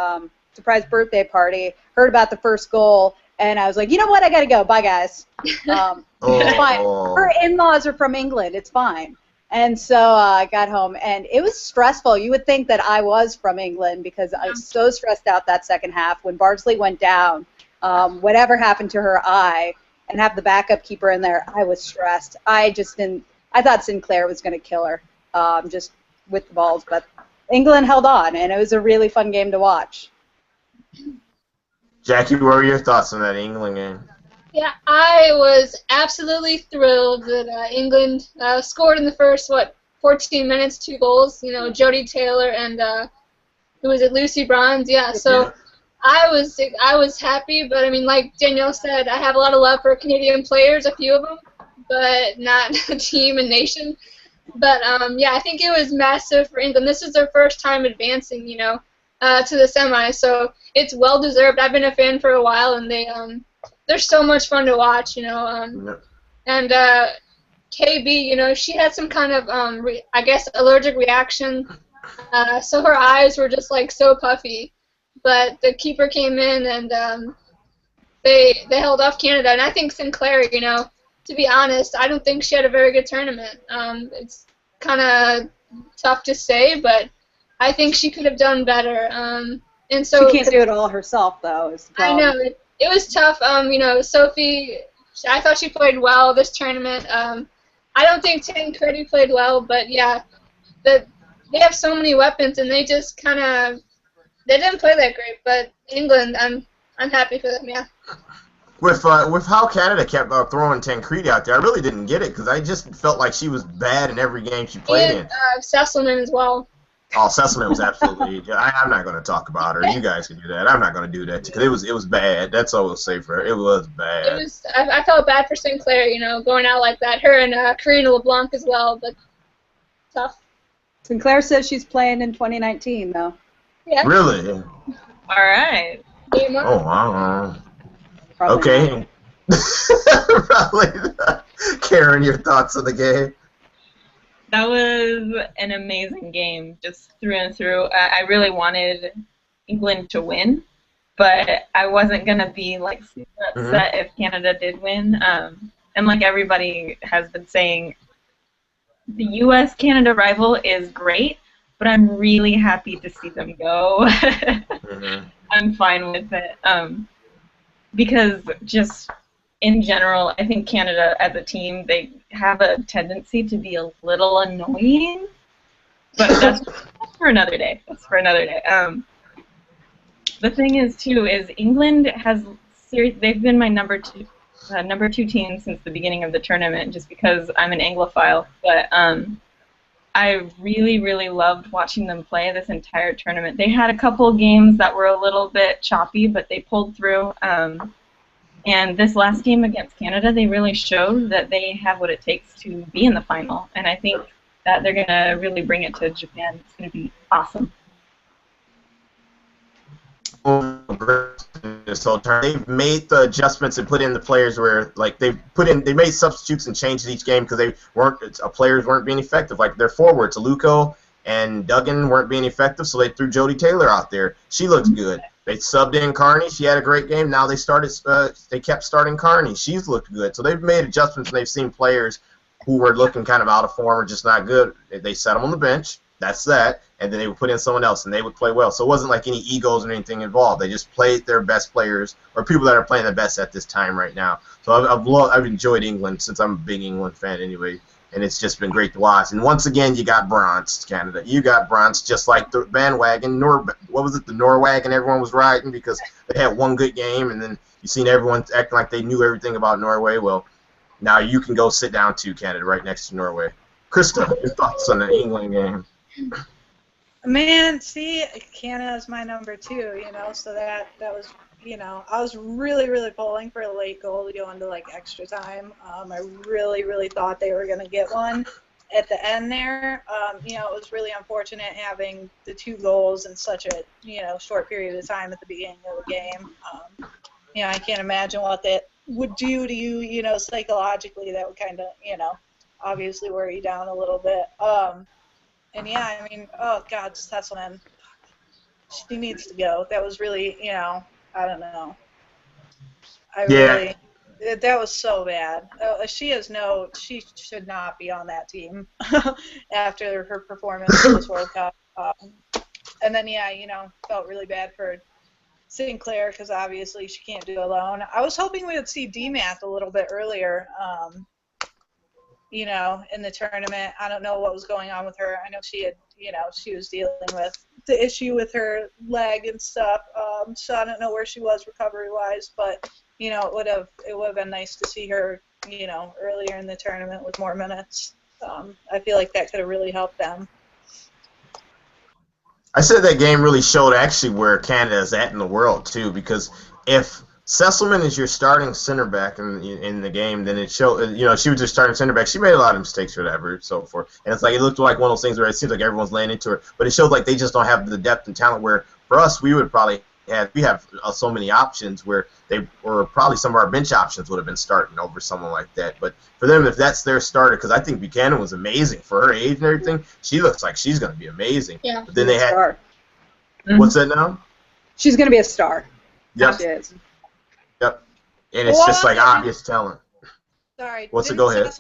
surprise birthday party, heard about the first goal, and I was like, you know what, I got to go. Bye, guys. It's fine. Her in-laws are from England. It's fine. And so I got home, and it was stressful. You would think that I was from England because I was so stressed out that second half. When Bardsley went down, whatever happened to her eye, and have the backup keeper in there, I was stressed. I thought Sinclair was going to kill her just with the balls. But England held on, and it was a really fun game to watch. Jackie, what were your thoughts on that England game? Yeah, I was absolutely thrilled that England scored in the first, 14 minutes, 2 goals. Jodie Taylor and who was it, Lucy Bronze? Yeah, so I was happy, but I mean, like Danielle said, I have a lot of love for Canadian players, a few of them, but not a team and nation. But yeah, I think it was massive for England. This is their first time advancing, to the semis, so it's well deserved. I've been a fan for a while, and they're so much fun to watch, And KB, she had some kind of, I guess, allergic reaction, so her eyes were just so puffy. But the keeper came in, and they held off Canada. And I think Sinclair, to be honest, I don't think she had a very good tournament. It's kind of tough to say, but I think she could have done better. And so she can't do it all herself, though. Is the problem. I know. It was tough. Sophie, I thought she played well this tournament. I don't think Tancredi played well, but yeah, they have so many weapons, and they just kind of they didn't play that great. But England, I'm happy for them. Yeah. with how Canada kept throwing Tancredi out there, I really didn't get it because I just felt like she was bad in every game she played And in. Sesselman as well. Oh, Cecilman was absolutely. I'm not going to talk about her. You guys can do that. I'm not going to do that because it was bad. That's all we'll say for her. It was bad. It was. I felt bad for Sinclair, you know, going out like that. Her and Karina LeBlanc as well, but tough. Sinclair says she's playing in 2019, though. Yeah. Really? All right. Game on. Oh, wow. Probably Okay. Probably. Karen, your thoughts on the game? That was an amazing game, just through and through. I really wanted England to win, but I wasn't gonna be like super upset if Canada did win. And like everybody has been saying, the U.S.-Canada rival is great, but I'm really happy to see them go. I'm fine with it because just in general, I think Canada as a team, they have a tendency to be a little annoying, but that's for another day. That's for another day. The thing is, too, is England has they've been my number two team since the beginning of the tournament, just because I'm an Anglophile. But I really, really loved watching them play this entire tournament. They had a couple games that were a little bit choppy, but they pulled through. And this last game against Canada, they really showed that they have what it takes to be in the final. And I think that they're going to really bring it to Japan. It's going to be awesome. This whole turn, they've made the adjustments and put in the players where, like, they made substitutes and changed each game because players weren't being effective. Like their forwards, Aluko and Duggan weren't being effective, so they threw Jodie Taylor out there. She looked good. They subbed in Carney. She had a great game. Now they kept starting Carney. She's looked good. So they've made adjustments, and they've seen players who were looking kind of out of form or just not good. They set them on the bench. That's that. And then they would put in someone else, and they would play well. So it wasn't like any egos or anything involved. They just played their best players or people that are playing the best at this time right now. So I've enjoyed England since I'm a big England fan anyway. And it's just been great to watch. And once again, you got bronze, Canada. You got bronze, just like the bandwagon. The Norwagon everyone was riding because they had one good game, and then you seen everyone acting like they knew everything about Norway. Well, now you can go sit down too, Canada, right next to Norway. Krista, your thoughts on the England game? Man, see, Canada's my number 2, you know, so that was, you know, I was really, really pulling for a late goal to go into, like, extra time. I really, really thought they were going to get one at the end there. You know, it was really unfortunate having the 2 goals in such a, you know, short period of time at the beginning of the game. You know, I can't imagine what that would do to you, you know, psychologically. That would kind of, you know, obviously wear you down a little bit. And yeah, I mean, oh God, Sesselman, she needs to go. That was really, you know, I don't know. That was so bad. She should not be on that team after her performance in this World Cup. And then, yeah, you know, felt really bad for Sinclair because obviously she can't do it alone. I was hoping we would see DMAT a little bit earlier. You know, in the tournament. I don't know what was going on with her. I know she had, you know, she was dealing with the issue with her leg and stuff. So I don't know where she was recovery-wise, but, you know, it would have been nice to see her, you know, earlier in the tournament with more minutes. I feel like that could have really helped them. I said that game really showed actually where Canada is at in the world too, because if Sesselman is your starting center back in the game, then it showed, you know, she was your starting center back. She made a lot of mistakes or whatever, so forth. And it's like, it looked like one of those things where it seems like everyone's laying into her, but it shows like they just don't have the depth and talent where, for us, we have so many options where probably some of our bench options would have been starting over someone like that. But for them, if that's their starter, because I think Buchanan was amazing for her age and everything, she looks like she's going to be amazing. Yeah. But then they had, star. What's that now? She's going to be a star. Yep. She is. Yep. And it's just like obvious talent. Sorry. Go ahead.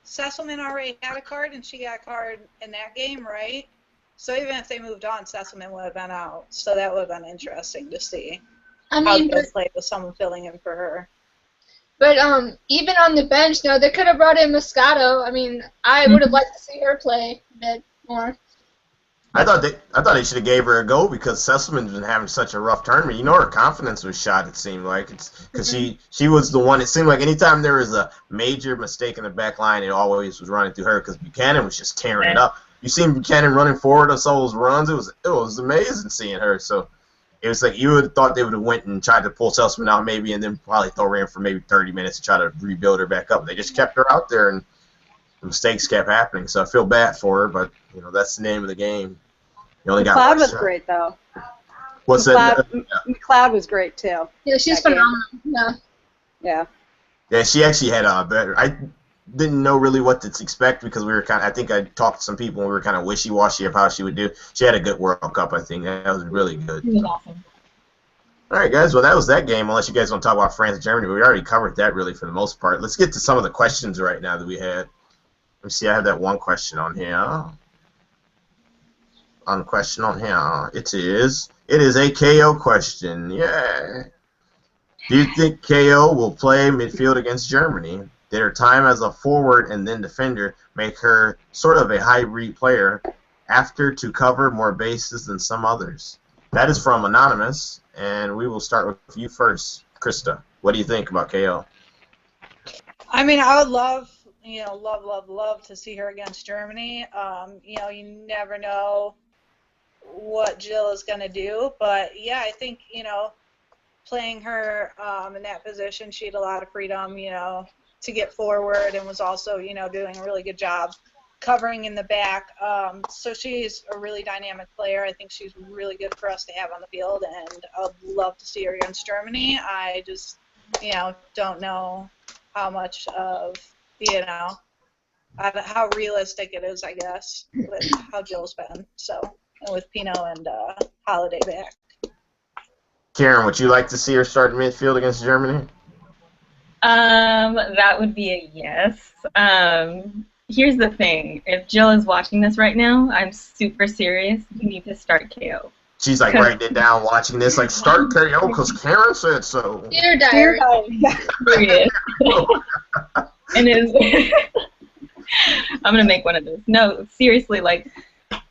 Sesselman already had a card, and she got a card in that game, right? So even if they moved on, Sesselman would have been out. So that would have been interesting to see. I mean, how they played with someone filling in for her. But even on the bench, no, they could have brought in Moscato. I mean, I would have liked to see her play a bit more. I thought they should have gave her a go because Sesselman's been having such a rough tournament. You know, her confidence was shot. It seemed like it's because she was the one. It seemed like anytime there was a major mistake in the back line, it always was running through her because Buchanan was just tearing it up. You seen Buchanan running forward on some of those runs. It was amazing seeing her. So it was like you would have thought they would have went and tried to pull Sesselman out maybe, and then probably throw her in for maybe 30 minutes to try to rebuild her back up. They just kept her out there and the mistakes kept happening, so I feel bad for her, but that's the name of the game. You only got McLeod one was shot. Great though. What's that? McLeod was great too. Yeah, she's phenomenal. Yeah. Yeah. Yeah, she actually had a better. I didn't know really what to expect because we were I think I talked to some people and we were kind of wishy-washy of how she would do. She had a good World Cup, I think. That was really good. It was awesome. All right, guys. Well, that was that game. Unless you guys want to talk about France and Germany, but we already covered that really for the most part. Let's get to some of the questions right now that we had. Let me see. I have that one question on here. It is a KO question. Yeah. Do you think KO will play midfield against Germany? Did her time as a forward and then defender make her sort of a hybrid player after to cover more bases than some others? That is from Anonymous, and we will start with you first, Krista. What do you think about KO? I mean, I would love to see her against Germany. You never know what Jill is going to do, but yeah, I think, playing her in that position, she had a lot of freedom, to get forward and was also, doing a really good job covering in the back. So she's a really dynamic player. I think she's really good for us to have on the field, and I'd love to see her against Germany. I just, don't know how much of, how realistic it is, I guess, with how Jill's been. So, and with Pino and Holiday back. Karen, would you like to see her start midfield against Germany? That would be a yes. Here's the thing. If Jill is watching this right now, I'm super serious. You need to start KO. She's like writing it down, watching this, like start KO because Karen said so. Dear diary. Period. And I'm gonna make one of those. No, seriously, like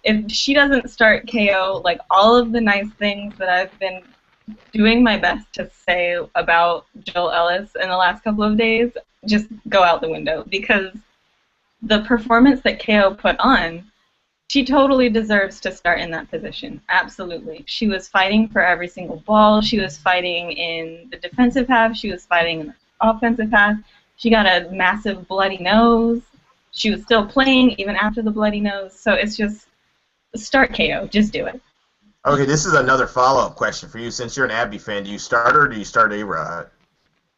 if she doesn't start KO, like all of the nice things that I've been doing my best to say about Jill Ellis in the last couple of days just go out the window because the performance that KO put on, she totally deserves to start in that position. Absolutely. She was fighting for every single ball. She was fighting in the defensive half. She was fighting in the offensive half. She got a massive bloody nose. She was still playing even after the bloody nose. So it's just start KO. Just do it. Okay, this is another follow-up question for you. Since you're an Abby fan, do you start her or do you start A-Rod?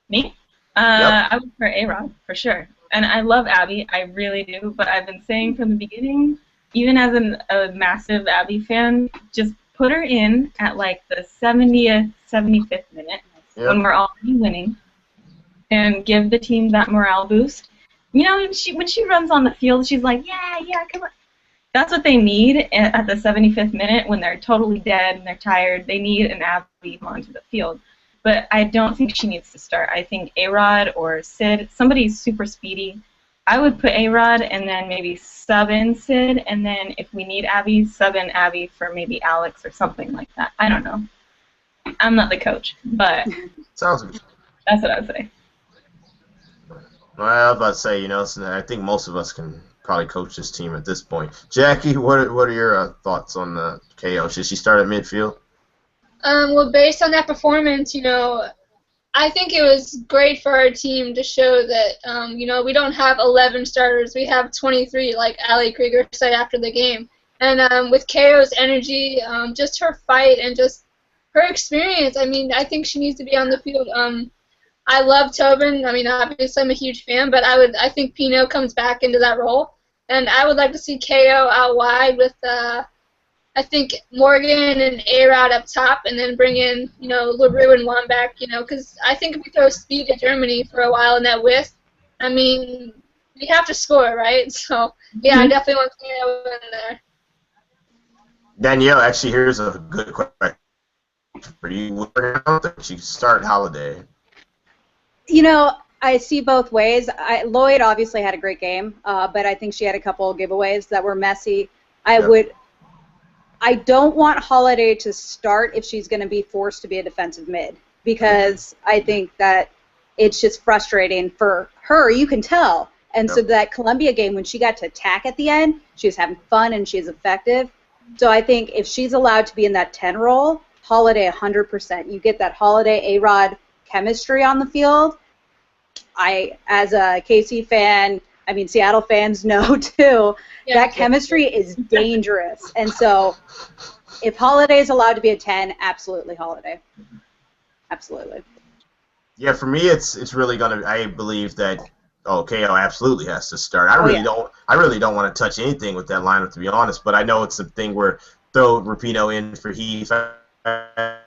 Me? Yep. I would start A-Rod, for sure. And I love Abby. I really do. But I've been saying from the beginning, even as a massive Abby fan, just put her in at like the 70th, 75th minute when we're already winning and give the team that morale boost. When she runs on the field, she's like, yeah, come on. That's what they need at the 75th minute when they're totally dead and they're tired. They need an Abby onto the field. But I don't think she needs to start. I think A-Rod or Sid, somebody super speedy. I would put A-Rod and then maybe sub in Sid, and then if we need Abby, sub in Abby for maybe Alex or something like that. I don't know. I'm not the coach, but Sounds good. That's what I would say. Well, I was about to say, I think most of us can probably coach this team at this point. Jackie, what are your thoughts on the KO? Should she start at midfield? Well, based on that performance, I think it was great for our team to show that, we don't have 11 starters. We have 23, like Ali Krieger said after the game. And with KO's energy, just her fight and just her experience, I think she needs to be on the field. I love Tobin. Obviously I'm a huge fan, but I think Pino comes back into that role. And I would like to see KO out wide with, I think, Morgan and A-Rod up top, and then bring in, LaRue and Wambach, because I think if we throw speed to Germany for a while in that width, we have to score, right? So, yeah, I definitely want KO in there. Danielle, actually, here's a good question for you. She start Holiday. I see both ways. Lloyd obviously had a great game, but I think she had a couple of giveaways that were messy. I I don't want Holiday to start if she's going to be forced to be a defensive mid, because I think that it's just frustrating for her. You can tell. And so that Columbia game, when she got to attack at the end, she was having fun and she was effective. So I think if she's allowed to be in that 10 role, Holiday 100%. You get that Holiday A-Rod chemistry on the field. I, as a KC fan, I mean, Seattle fans know too, that chemistry is dangerous. And so if Holiday is allowed to be a 10, absolutely Holiday. Absolutely. Yeah, for me, it's really gonna. I believe that KO absolutely has to start. I really don't want to touch anything with that lineup, to be honest. But I know it's a thing where throw Rapinoe in for Heath. But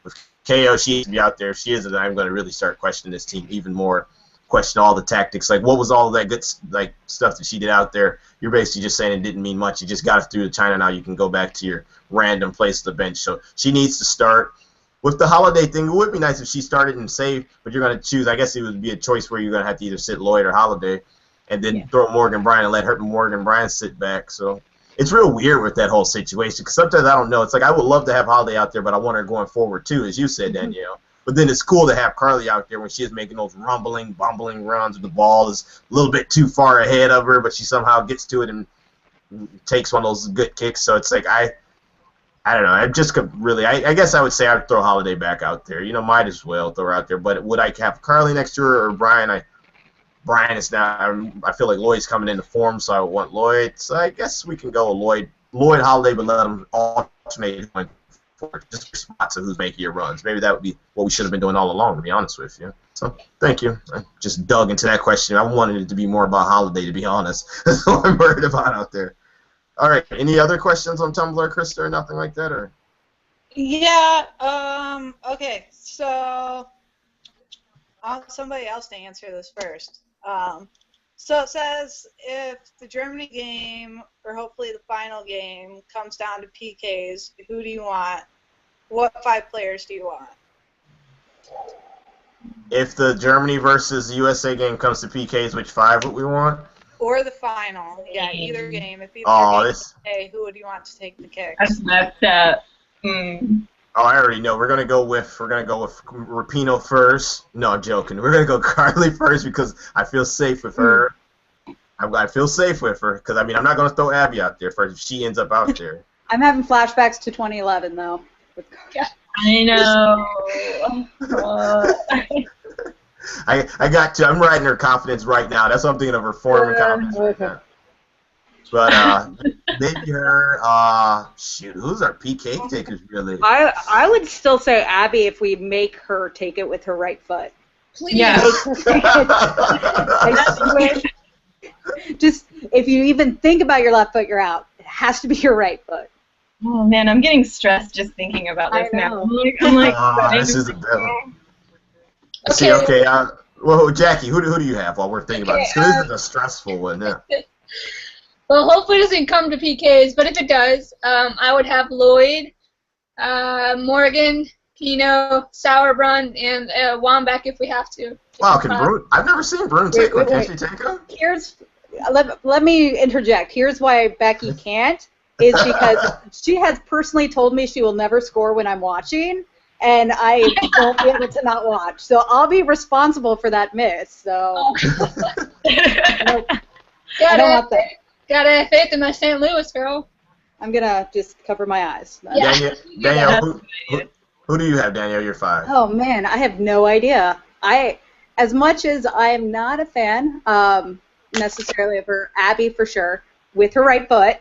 with KO, she needs to be out there. If she isn't, I'm going to really start questioning this team even more. Question all the tactics. Like, what was all that good stuff that she did out there? You're basically just saying it didn't mean much. You just got it through to China. Now you can go back to your random place to the bench. So she needs to start. With the Holiday thing, it would be nice if she started and saved, but you're going to choose. I guess it would be a choice where you're going to have to either sit Lloyd or Holiday, and then throw Morgan Bryan and let Morgan Bryan sit back. So it's real weird with that whole situation, because sometimes I don't know. It's like I would love to have Holiday out there, but I want her going forward too, as you said, Danielle. But then it's cool to have Carly out there when she is making those bumbling runs with the ball is a little bit too far ahead of her, but she somehow gets to it and takes one of those good kicks. So it's like I don't know. I'm just really. I guess I would say I'd throw Holiday back out there. You know, might as well throw her out there. But would I have Carly next to her or Brian? Brian is now. I feel like Lloyd's coming into form, so I would want Lloyd. So I guess we can go Lloyd, Holiday, but let them alternate going forward. Just spots of who's making your runs. Maybe that would be what we should have been doing all along, to be honest with you. So thank you. I just dug into that question. I wanted it to be more about Holiday, to be honest. That's what I'm worried about out there. All right. Any other questions on Tumblr, Krista, or nothing like that, or? Yeah. Okay. So, I want somebody else to answer this first. So it says if the Germany game, or hopefully the final game, comes down to PKs, who do you want? What 5 players do you want? If the Germany versus USA game comes to PKs, which 5 would we want? Or the final. Yeah, either game. If either game is PK, who would you want to take the kicks? That's messed up. Mm. Oh, I already know. We're gonna go with Rapinoe first. No, I'm joking. We're gonna go Carly first because I feel safe with her. I feel safe with her because I mean I'm not gonna throw Abby out there first if she ends up out there. I'm having flashbacks to 2011 though. I know. I got to. I'm riding her confidence right now. That's what I'm thinking of her form and confidence right now. But maybe her. Shoot, who's our PK takers really? I would still say Abby if we make her take it with her right foot. Please. Yeah. I swear. Just if you even think about your left foot, you're out. It has to be your right foot. Oh man, I'm getting stressed just thinking about this now. I'm like this is a devil. See, okay. Well, Jackie, who do you have while we're thinking about this? 'Cause this is a stressful one. Yeah. Well, hopefully it doesn't come to PKs, but if it does, I would have Lloyd, Morgan, Pino, Sauerbrunn, and Wambach if we have to. Wow, can Brune? I've never seen Brune take one. Can she take one? Let me interject. Here's why Becky can't, is because she has personally told me she will never score when I'm watching, and I won't be able to not watch. So I'll be responsible for that miss. So I don't want that. Gotta have faith in my St. Louis girl. I'm gonna just cover my eyes. Yeah. Danielle, who do you have, Danielle? You're 5. Oh man, I have no idea. As much as I am not a fan necessarily of her, Abby for sure, with her right foot.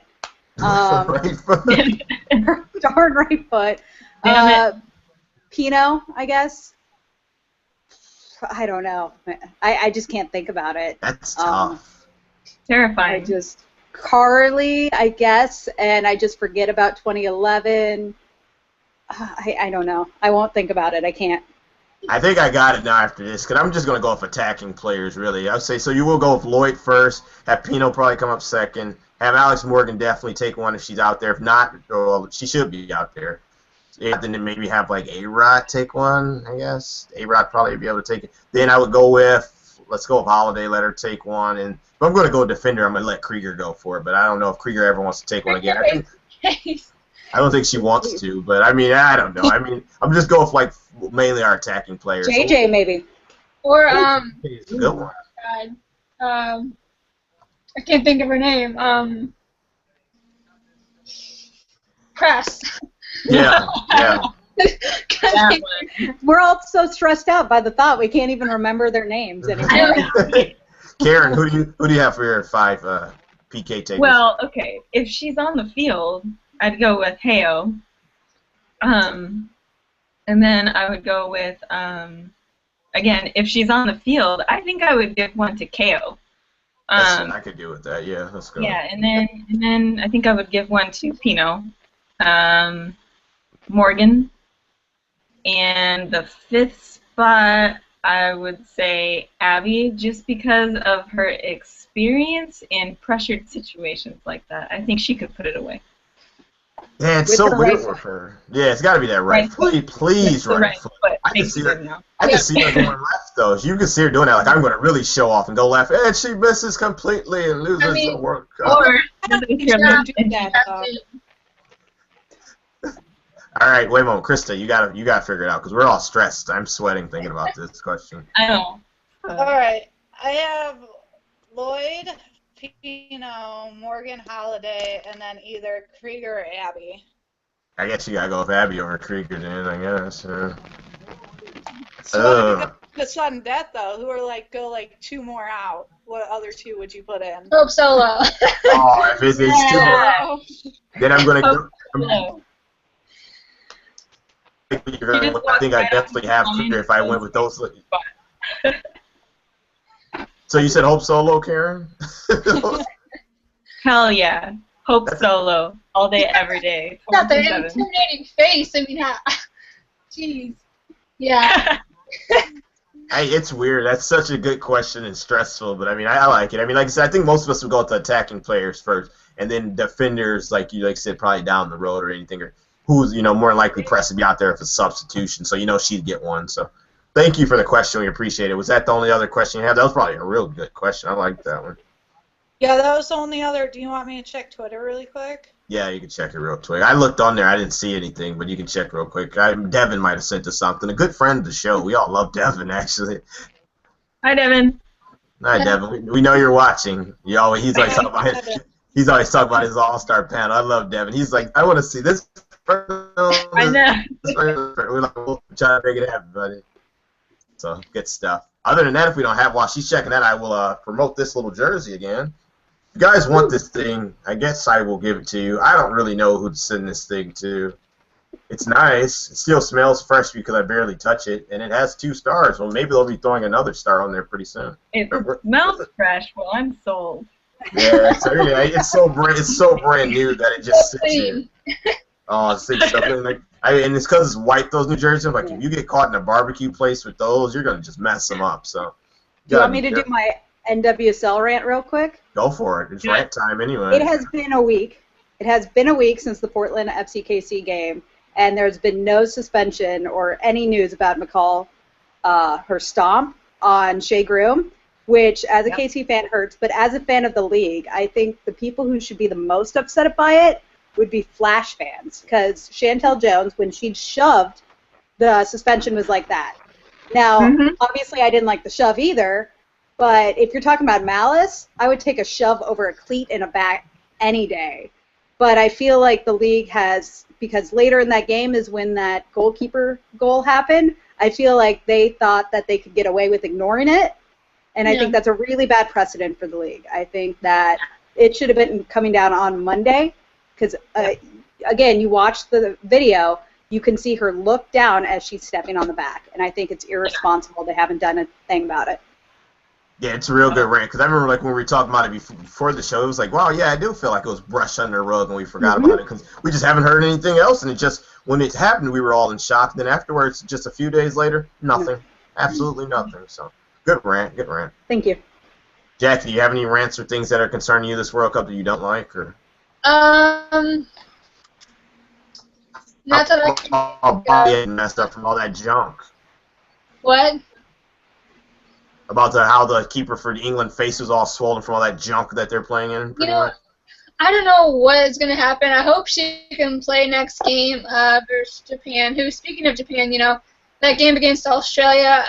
Right foot. Her darn right foot. Pino, I guess. I don't know. I just can't think about it. That's tough. Terrifying. Carly, I guess, and I just forget about 2011. I don't know. I won't think about it. I can't. I think I got it now after this, because I'm just going to go with attacking players, really. I would say, so you will go with Lloyd first, have Pino probably come up second, have Alex Morgan definitely take one if she's out there. If not, well, she should be out there. Then maybe have, like, A-Rod take one, I guess. A-Rod probably be able to take it. Then I would go with let's go with Holiday. Let her take one. And if I'm going to go defender, I'm going to let Krieger go for it. But I don't know if Krieger ever wants to take one again. I don't think she wants to. But, I mean, I don't know. I mean, I'm just going with, like, mainly our attacking players. JJ, so, maybe. Or, it's a good one. God. I can't think of her name. Press. Yeah, yeah. We're all so stressed out by the thought we can't even remember their names anymore. Karen, who do you have for your 5 PK takers? Well, okay, if she's on the field, I'd go with Heo. And then I would go with again, if she's on the field, I think I would give one to KO. I could do with that. Yeah, let's go. Yeah, and then I think I would give one to Pino, Morgan, and the 5th spot I would say Abby, just because of her experience in pressured situations like that. I think she could put it away. Yeah, it's so weird with her. Yeah, it's got to be that right foot. Please, right foot. I can see her. I can see her going left though. You can see her doing that. Like I'm going to really show off and go left, and she misses completely and loses the World Cup. Or all right, wait a moment, Krista. You got to figure it out because we're all stressed. I'm sweating thinking about this question. I know. All right, I have Lloyd, Pino, Morgan, Holiday, and then either Krieger or Abby. I guess you gotta go with Abby over Krieger then, I guess. So the sudden death though, who are like go like 2 more out. What other 2 would you put in? Hope Solo. Oh, if it's 2 more out, then I'm gonna go. I think I definitely have Krieger if I went with those. So you said Hope Solo, Karen? Hell yeah. Hope Solo. All day, every day. Got their intimidating face. I mean, jeez. Yeah. Hey, it's weird. That's such a good question and stressful, but I mean, I like it. I mean, like I said, I think most of us would go to attacking players first, and then defenders, like you said, probably down the road or anything, or who's more likely pressed to be out there if it's substitution. So she'd get one. So thank you for the question. We appreciate it. Was that the only other question you had? That was probably a real good question. I like that one. Yeah, that was the only other. Do you want me to check Twitter really quick? Yeah, you can check it real quick. I looked on there. I didn't see anything, but you can check real quick. Devin might have sent us something. A good friend of the show. We all love Devin, actually. Hi, Devin. Hi, Devin. We know you're watching. He's always talking about his all-star panel. I love Devin. He's like, I want to see this. I know. We're like, we'll try to make it happen, buddy. So, good stuff. Other than that, if we don't have, while she's checking that, I will promote this little jersey again. If you guys want this thing, I guess I will give it to you. I don't really know who to send this thing to. It's nice. It still smells fresh because I barely touch it, and it has 2 stars. Well, maybe they'll be throwing another star on there pretty soon. It smells fresh. Well, I'm sold. Yeah, it's so brand new that it just sits here. Oh, it's like and it's because it's white. Those New Jerseys, I'm like, if you get caught in a barbecue place with those, you're gonna just mess them up. So, do you want me to do my NWSL rant real quick? Go for it. It's rant time anyway. It has been a week. It has been a week since the Portland FCKC game, and there's been no suspension or any news about McCall, her stomp on Shea Groom, which as a KC fan hurts, but as a fan of the league, I think the people who should be the most upset by it would be Flash fans, because Chantel Jones, when she shoved, the suspension was like that. Now, obviously I didn't like the shove either, but if you're talking about malice, I would take a shove over a cleat in a back any day. But I feel like the league has, because later in that game is when that goalkeeper goal happened, I feel like they thought that they could get away with ignoring it, and I think that's a really bad precedent for the league. I think that it should have been coming down on Monday, because, again, you watch the video, you can see her look down as she's stepping on the back, and I think it's irresponsible they haven't done a thing about it. Yeah, it's a real good rant, because I remember when we were talking about it before the show, it was like, wow, yeah, I do feel like it was brushed under the rug and we forgot about it, because we just haven't heard anything else, and it just, when it happened, we were all in shock, and then afterwards, just a few days later, nothing. Absolutely nothing. So, good rant, good rant. Thank you. Jackie, do you have any rants or things that are concerning you this World Cup that you don't like, or? Not that I can. Messed up from all that junk. What? About how the keeper for England face was all swollen from all that junk that they're playing in, You pretty know, much. I don't know what is going to happen. I hope she can play next game versus Japan. Who, speaking of Japan, that game against Australia,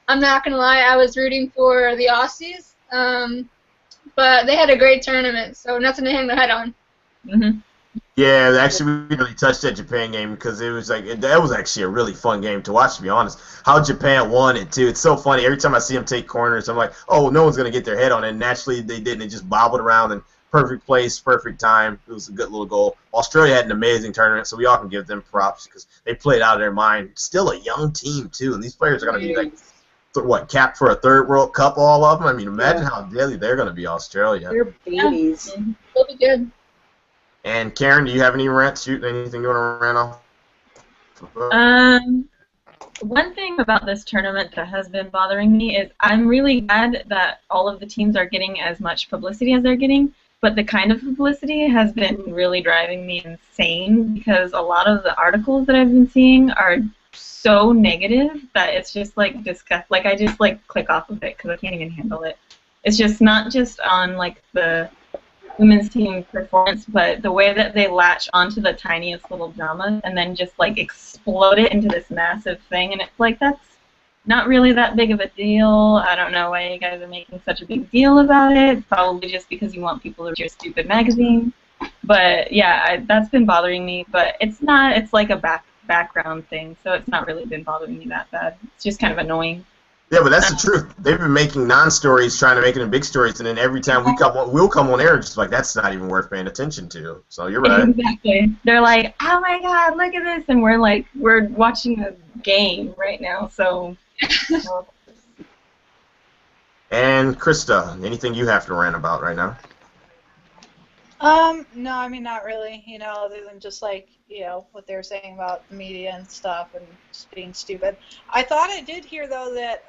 I'm not going to lie, I was rooting for the Aussies, but they had a great tournament, so nothing to hang their head on. Mm-hmm. Yeah, actually, we really touched that Japan game because it was that was actually a really fun game to watch. To be honest, how Japan won it too. It's so funny. Every time I see them take corners, I'm like, oh, no one's gonna get their head on it. And naturally, they didn't. They just bobbled around in perfect place, perfect time. It was a good little goal. Australia had an amazing tournament, so we all can give them props because they played out of their mind. Still a young team too, and these players are gonna be like, what, capped for a third World Cup? All of them. I mean, imagine how deadly they're gonna be. Australia. They're babies. Yeah, they'll be good. And Karen, do you have any rants? Anything you want to rant off? One thing about this tournament that has been bothering me is I'm really glad that all of the teams are getting as much publicity as they're getting, but the kind of publicity has been really driving me insane because a lot of the articles that I've been seeing are so negative that it's just like disgust. Like I just like click off of it because I can't even handle it. It's just not just on like the women's team performance, but the way that they latch onto the tiniest little drama and then just like explode it into this massive thing, and it's like that's not really that big of a deal. I don't know why you guys are making such a big deal about it. Probably just because you want people to read your stupid magazine. But yeah, that's been bothering me. But it's not. It's like a background thing, so it's not really been bothering me that bad. It's just kind of annoying. Yeah, but that's the truth. They've been making non-stories, trying to make it in big stories, and then every time we'll come on air and just like, that's not even worth paying attention to. So you're right. Exactly. They're like, oh my God, look at this, and we're watching a game right now. So. And Krista, anything you have to rant about right now? No, I mean, not really, other than just like, what they were saying about the media and stuff and just being stupid. I thought I did hear, though, that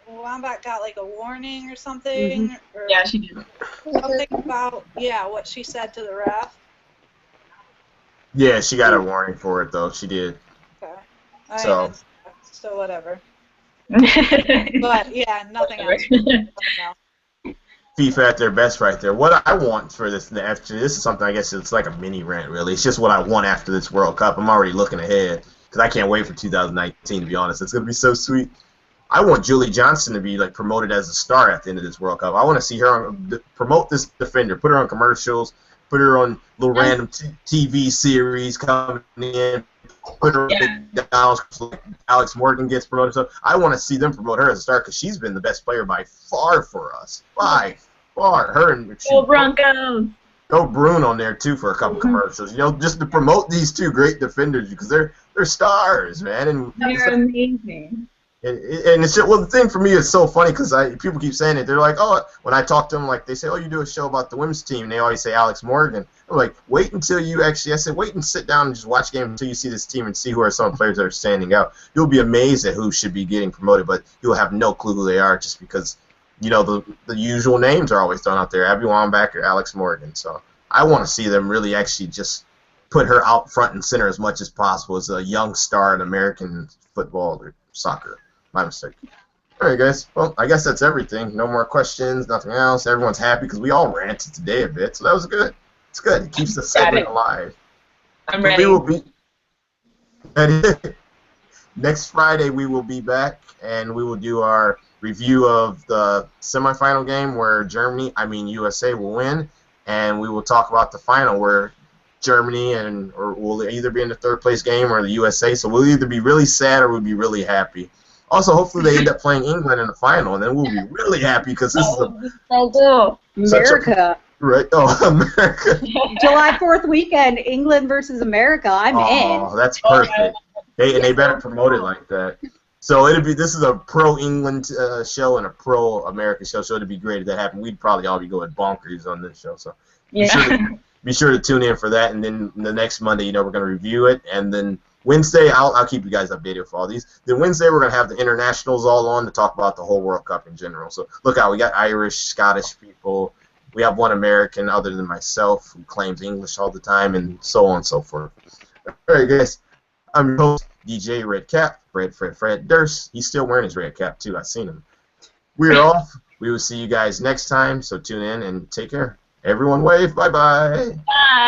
Wambach got like a warning or something. Mm-hmm. Or Yeah, she did. something about, what she said to the ref. Yeah, she got a warning for it, though. She did. Okay. So whatever. But, yeah, nothing else. Nothing else. FIFA at their best right there. What I want for this is something, I guess it's like a mini rant, really. It's just what I want after this World Cup. I'm already looking ahead because I can't wait for 2019, to be honest. It's going to be so sweet. I want Julie Johnson to be like promoted as a star at the end of this World Cup. I want to see her promote this defender, put her on commercials, put her on little random TV series coming in, put her in big downs like Alex Morgan gets promoted. So I want to see them promote her as a star because she's been the best player by far for us. By far. Her and Go Broncos. Go Bruin on there too for a couple commercials. Just to promote these two great defenders because they're stars, man. And they're amazing. And it's just, the thing for me is so funny because people keep saying it. They're like, oh, when I talk to them, like they say, oh, you do a show about the women's team. And they always say Alex Morgan. I'm like, wait until you actually. I said, wait and sit down and just watch games until you see this team and see who are some players that are standing out. You'll be amazed at who should be getting promoted, but you'll have no clue who they are just because the usual names are always thrown out there: Abby Wambach or Alex Morgan. So I want to see them really actually just put her out front and center as much as possible as a young star in American football or soccer. My mistake. All right, guys. Well, I guess that's everything. No more questions, nothing else. Everyone's happy because we all ranted today a bit, so that was good. It's good. It keeps the segment alive. I'm ready. We will be next Friday. We will be back, and we will do our review of the semifinal game where USA will win, and we will talk about the final where Germany or will either be in the third place game or the USA. So we'll either be really sad or we'll be really happy. Also, hopefully they end up playing England in the final, and then we'll be really happy because this is America. Right? Oh, America. July 4th weekend, England versus America. I'm in. Oh, that's perfect. They better promote it like that. So this is a pro-England show and a pro-America show, so it'd be great if that happened. We'd probably all be going bonkers on this show. So be sure to tune in for that, and then the next Monday, we're going to review it, and then Wednesday, I'll keep you guys updated for all these. Then Wednesday, we're going to have the internationals all on to talk about the whole World Cup in general. So look out. We got Irish, Scottish people. We have one American other than myself who claims English all the time, and so on and so forth. All right, guys. I'm your host, DJ Red Cap, Fred Durst. He's still wearing his red cap, too. I've seen him. We're off. We will see you guys next time, so tune in and take care. Everyone wave. Bye-bye. Bye.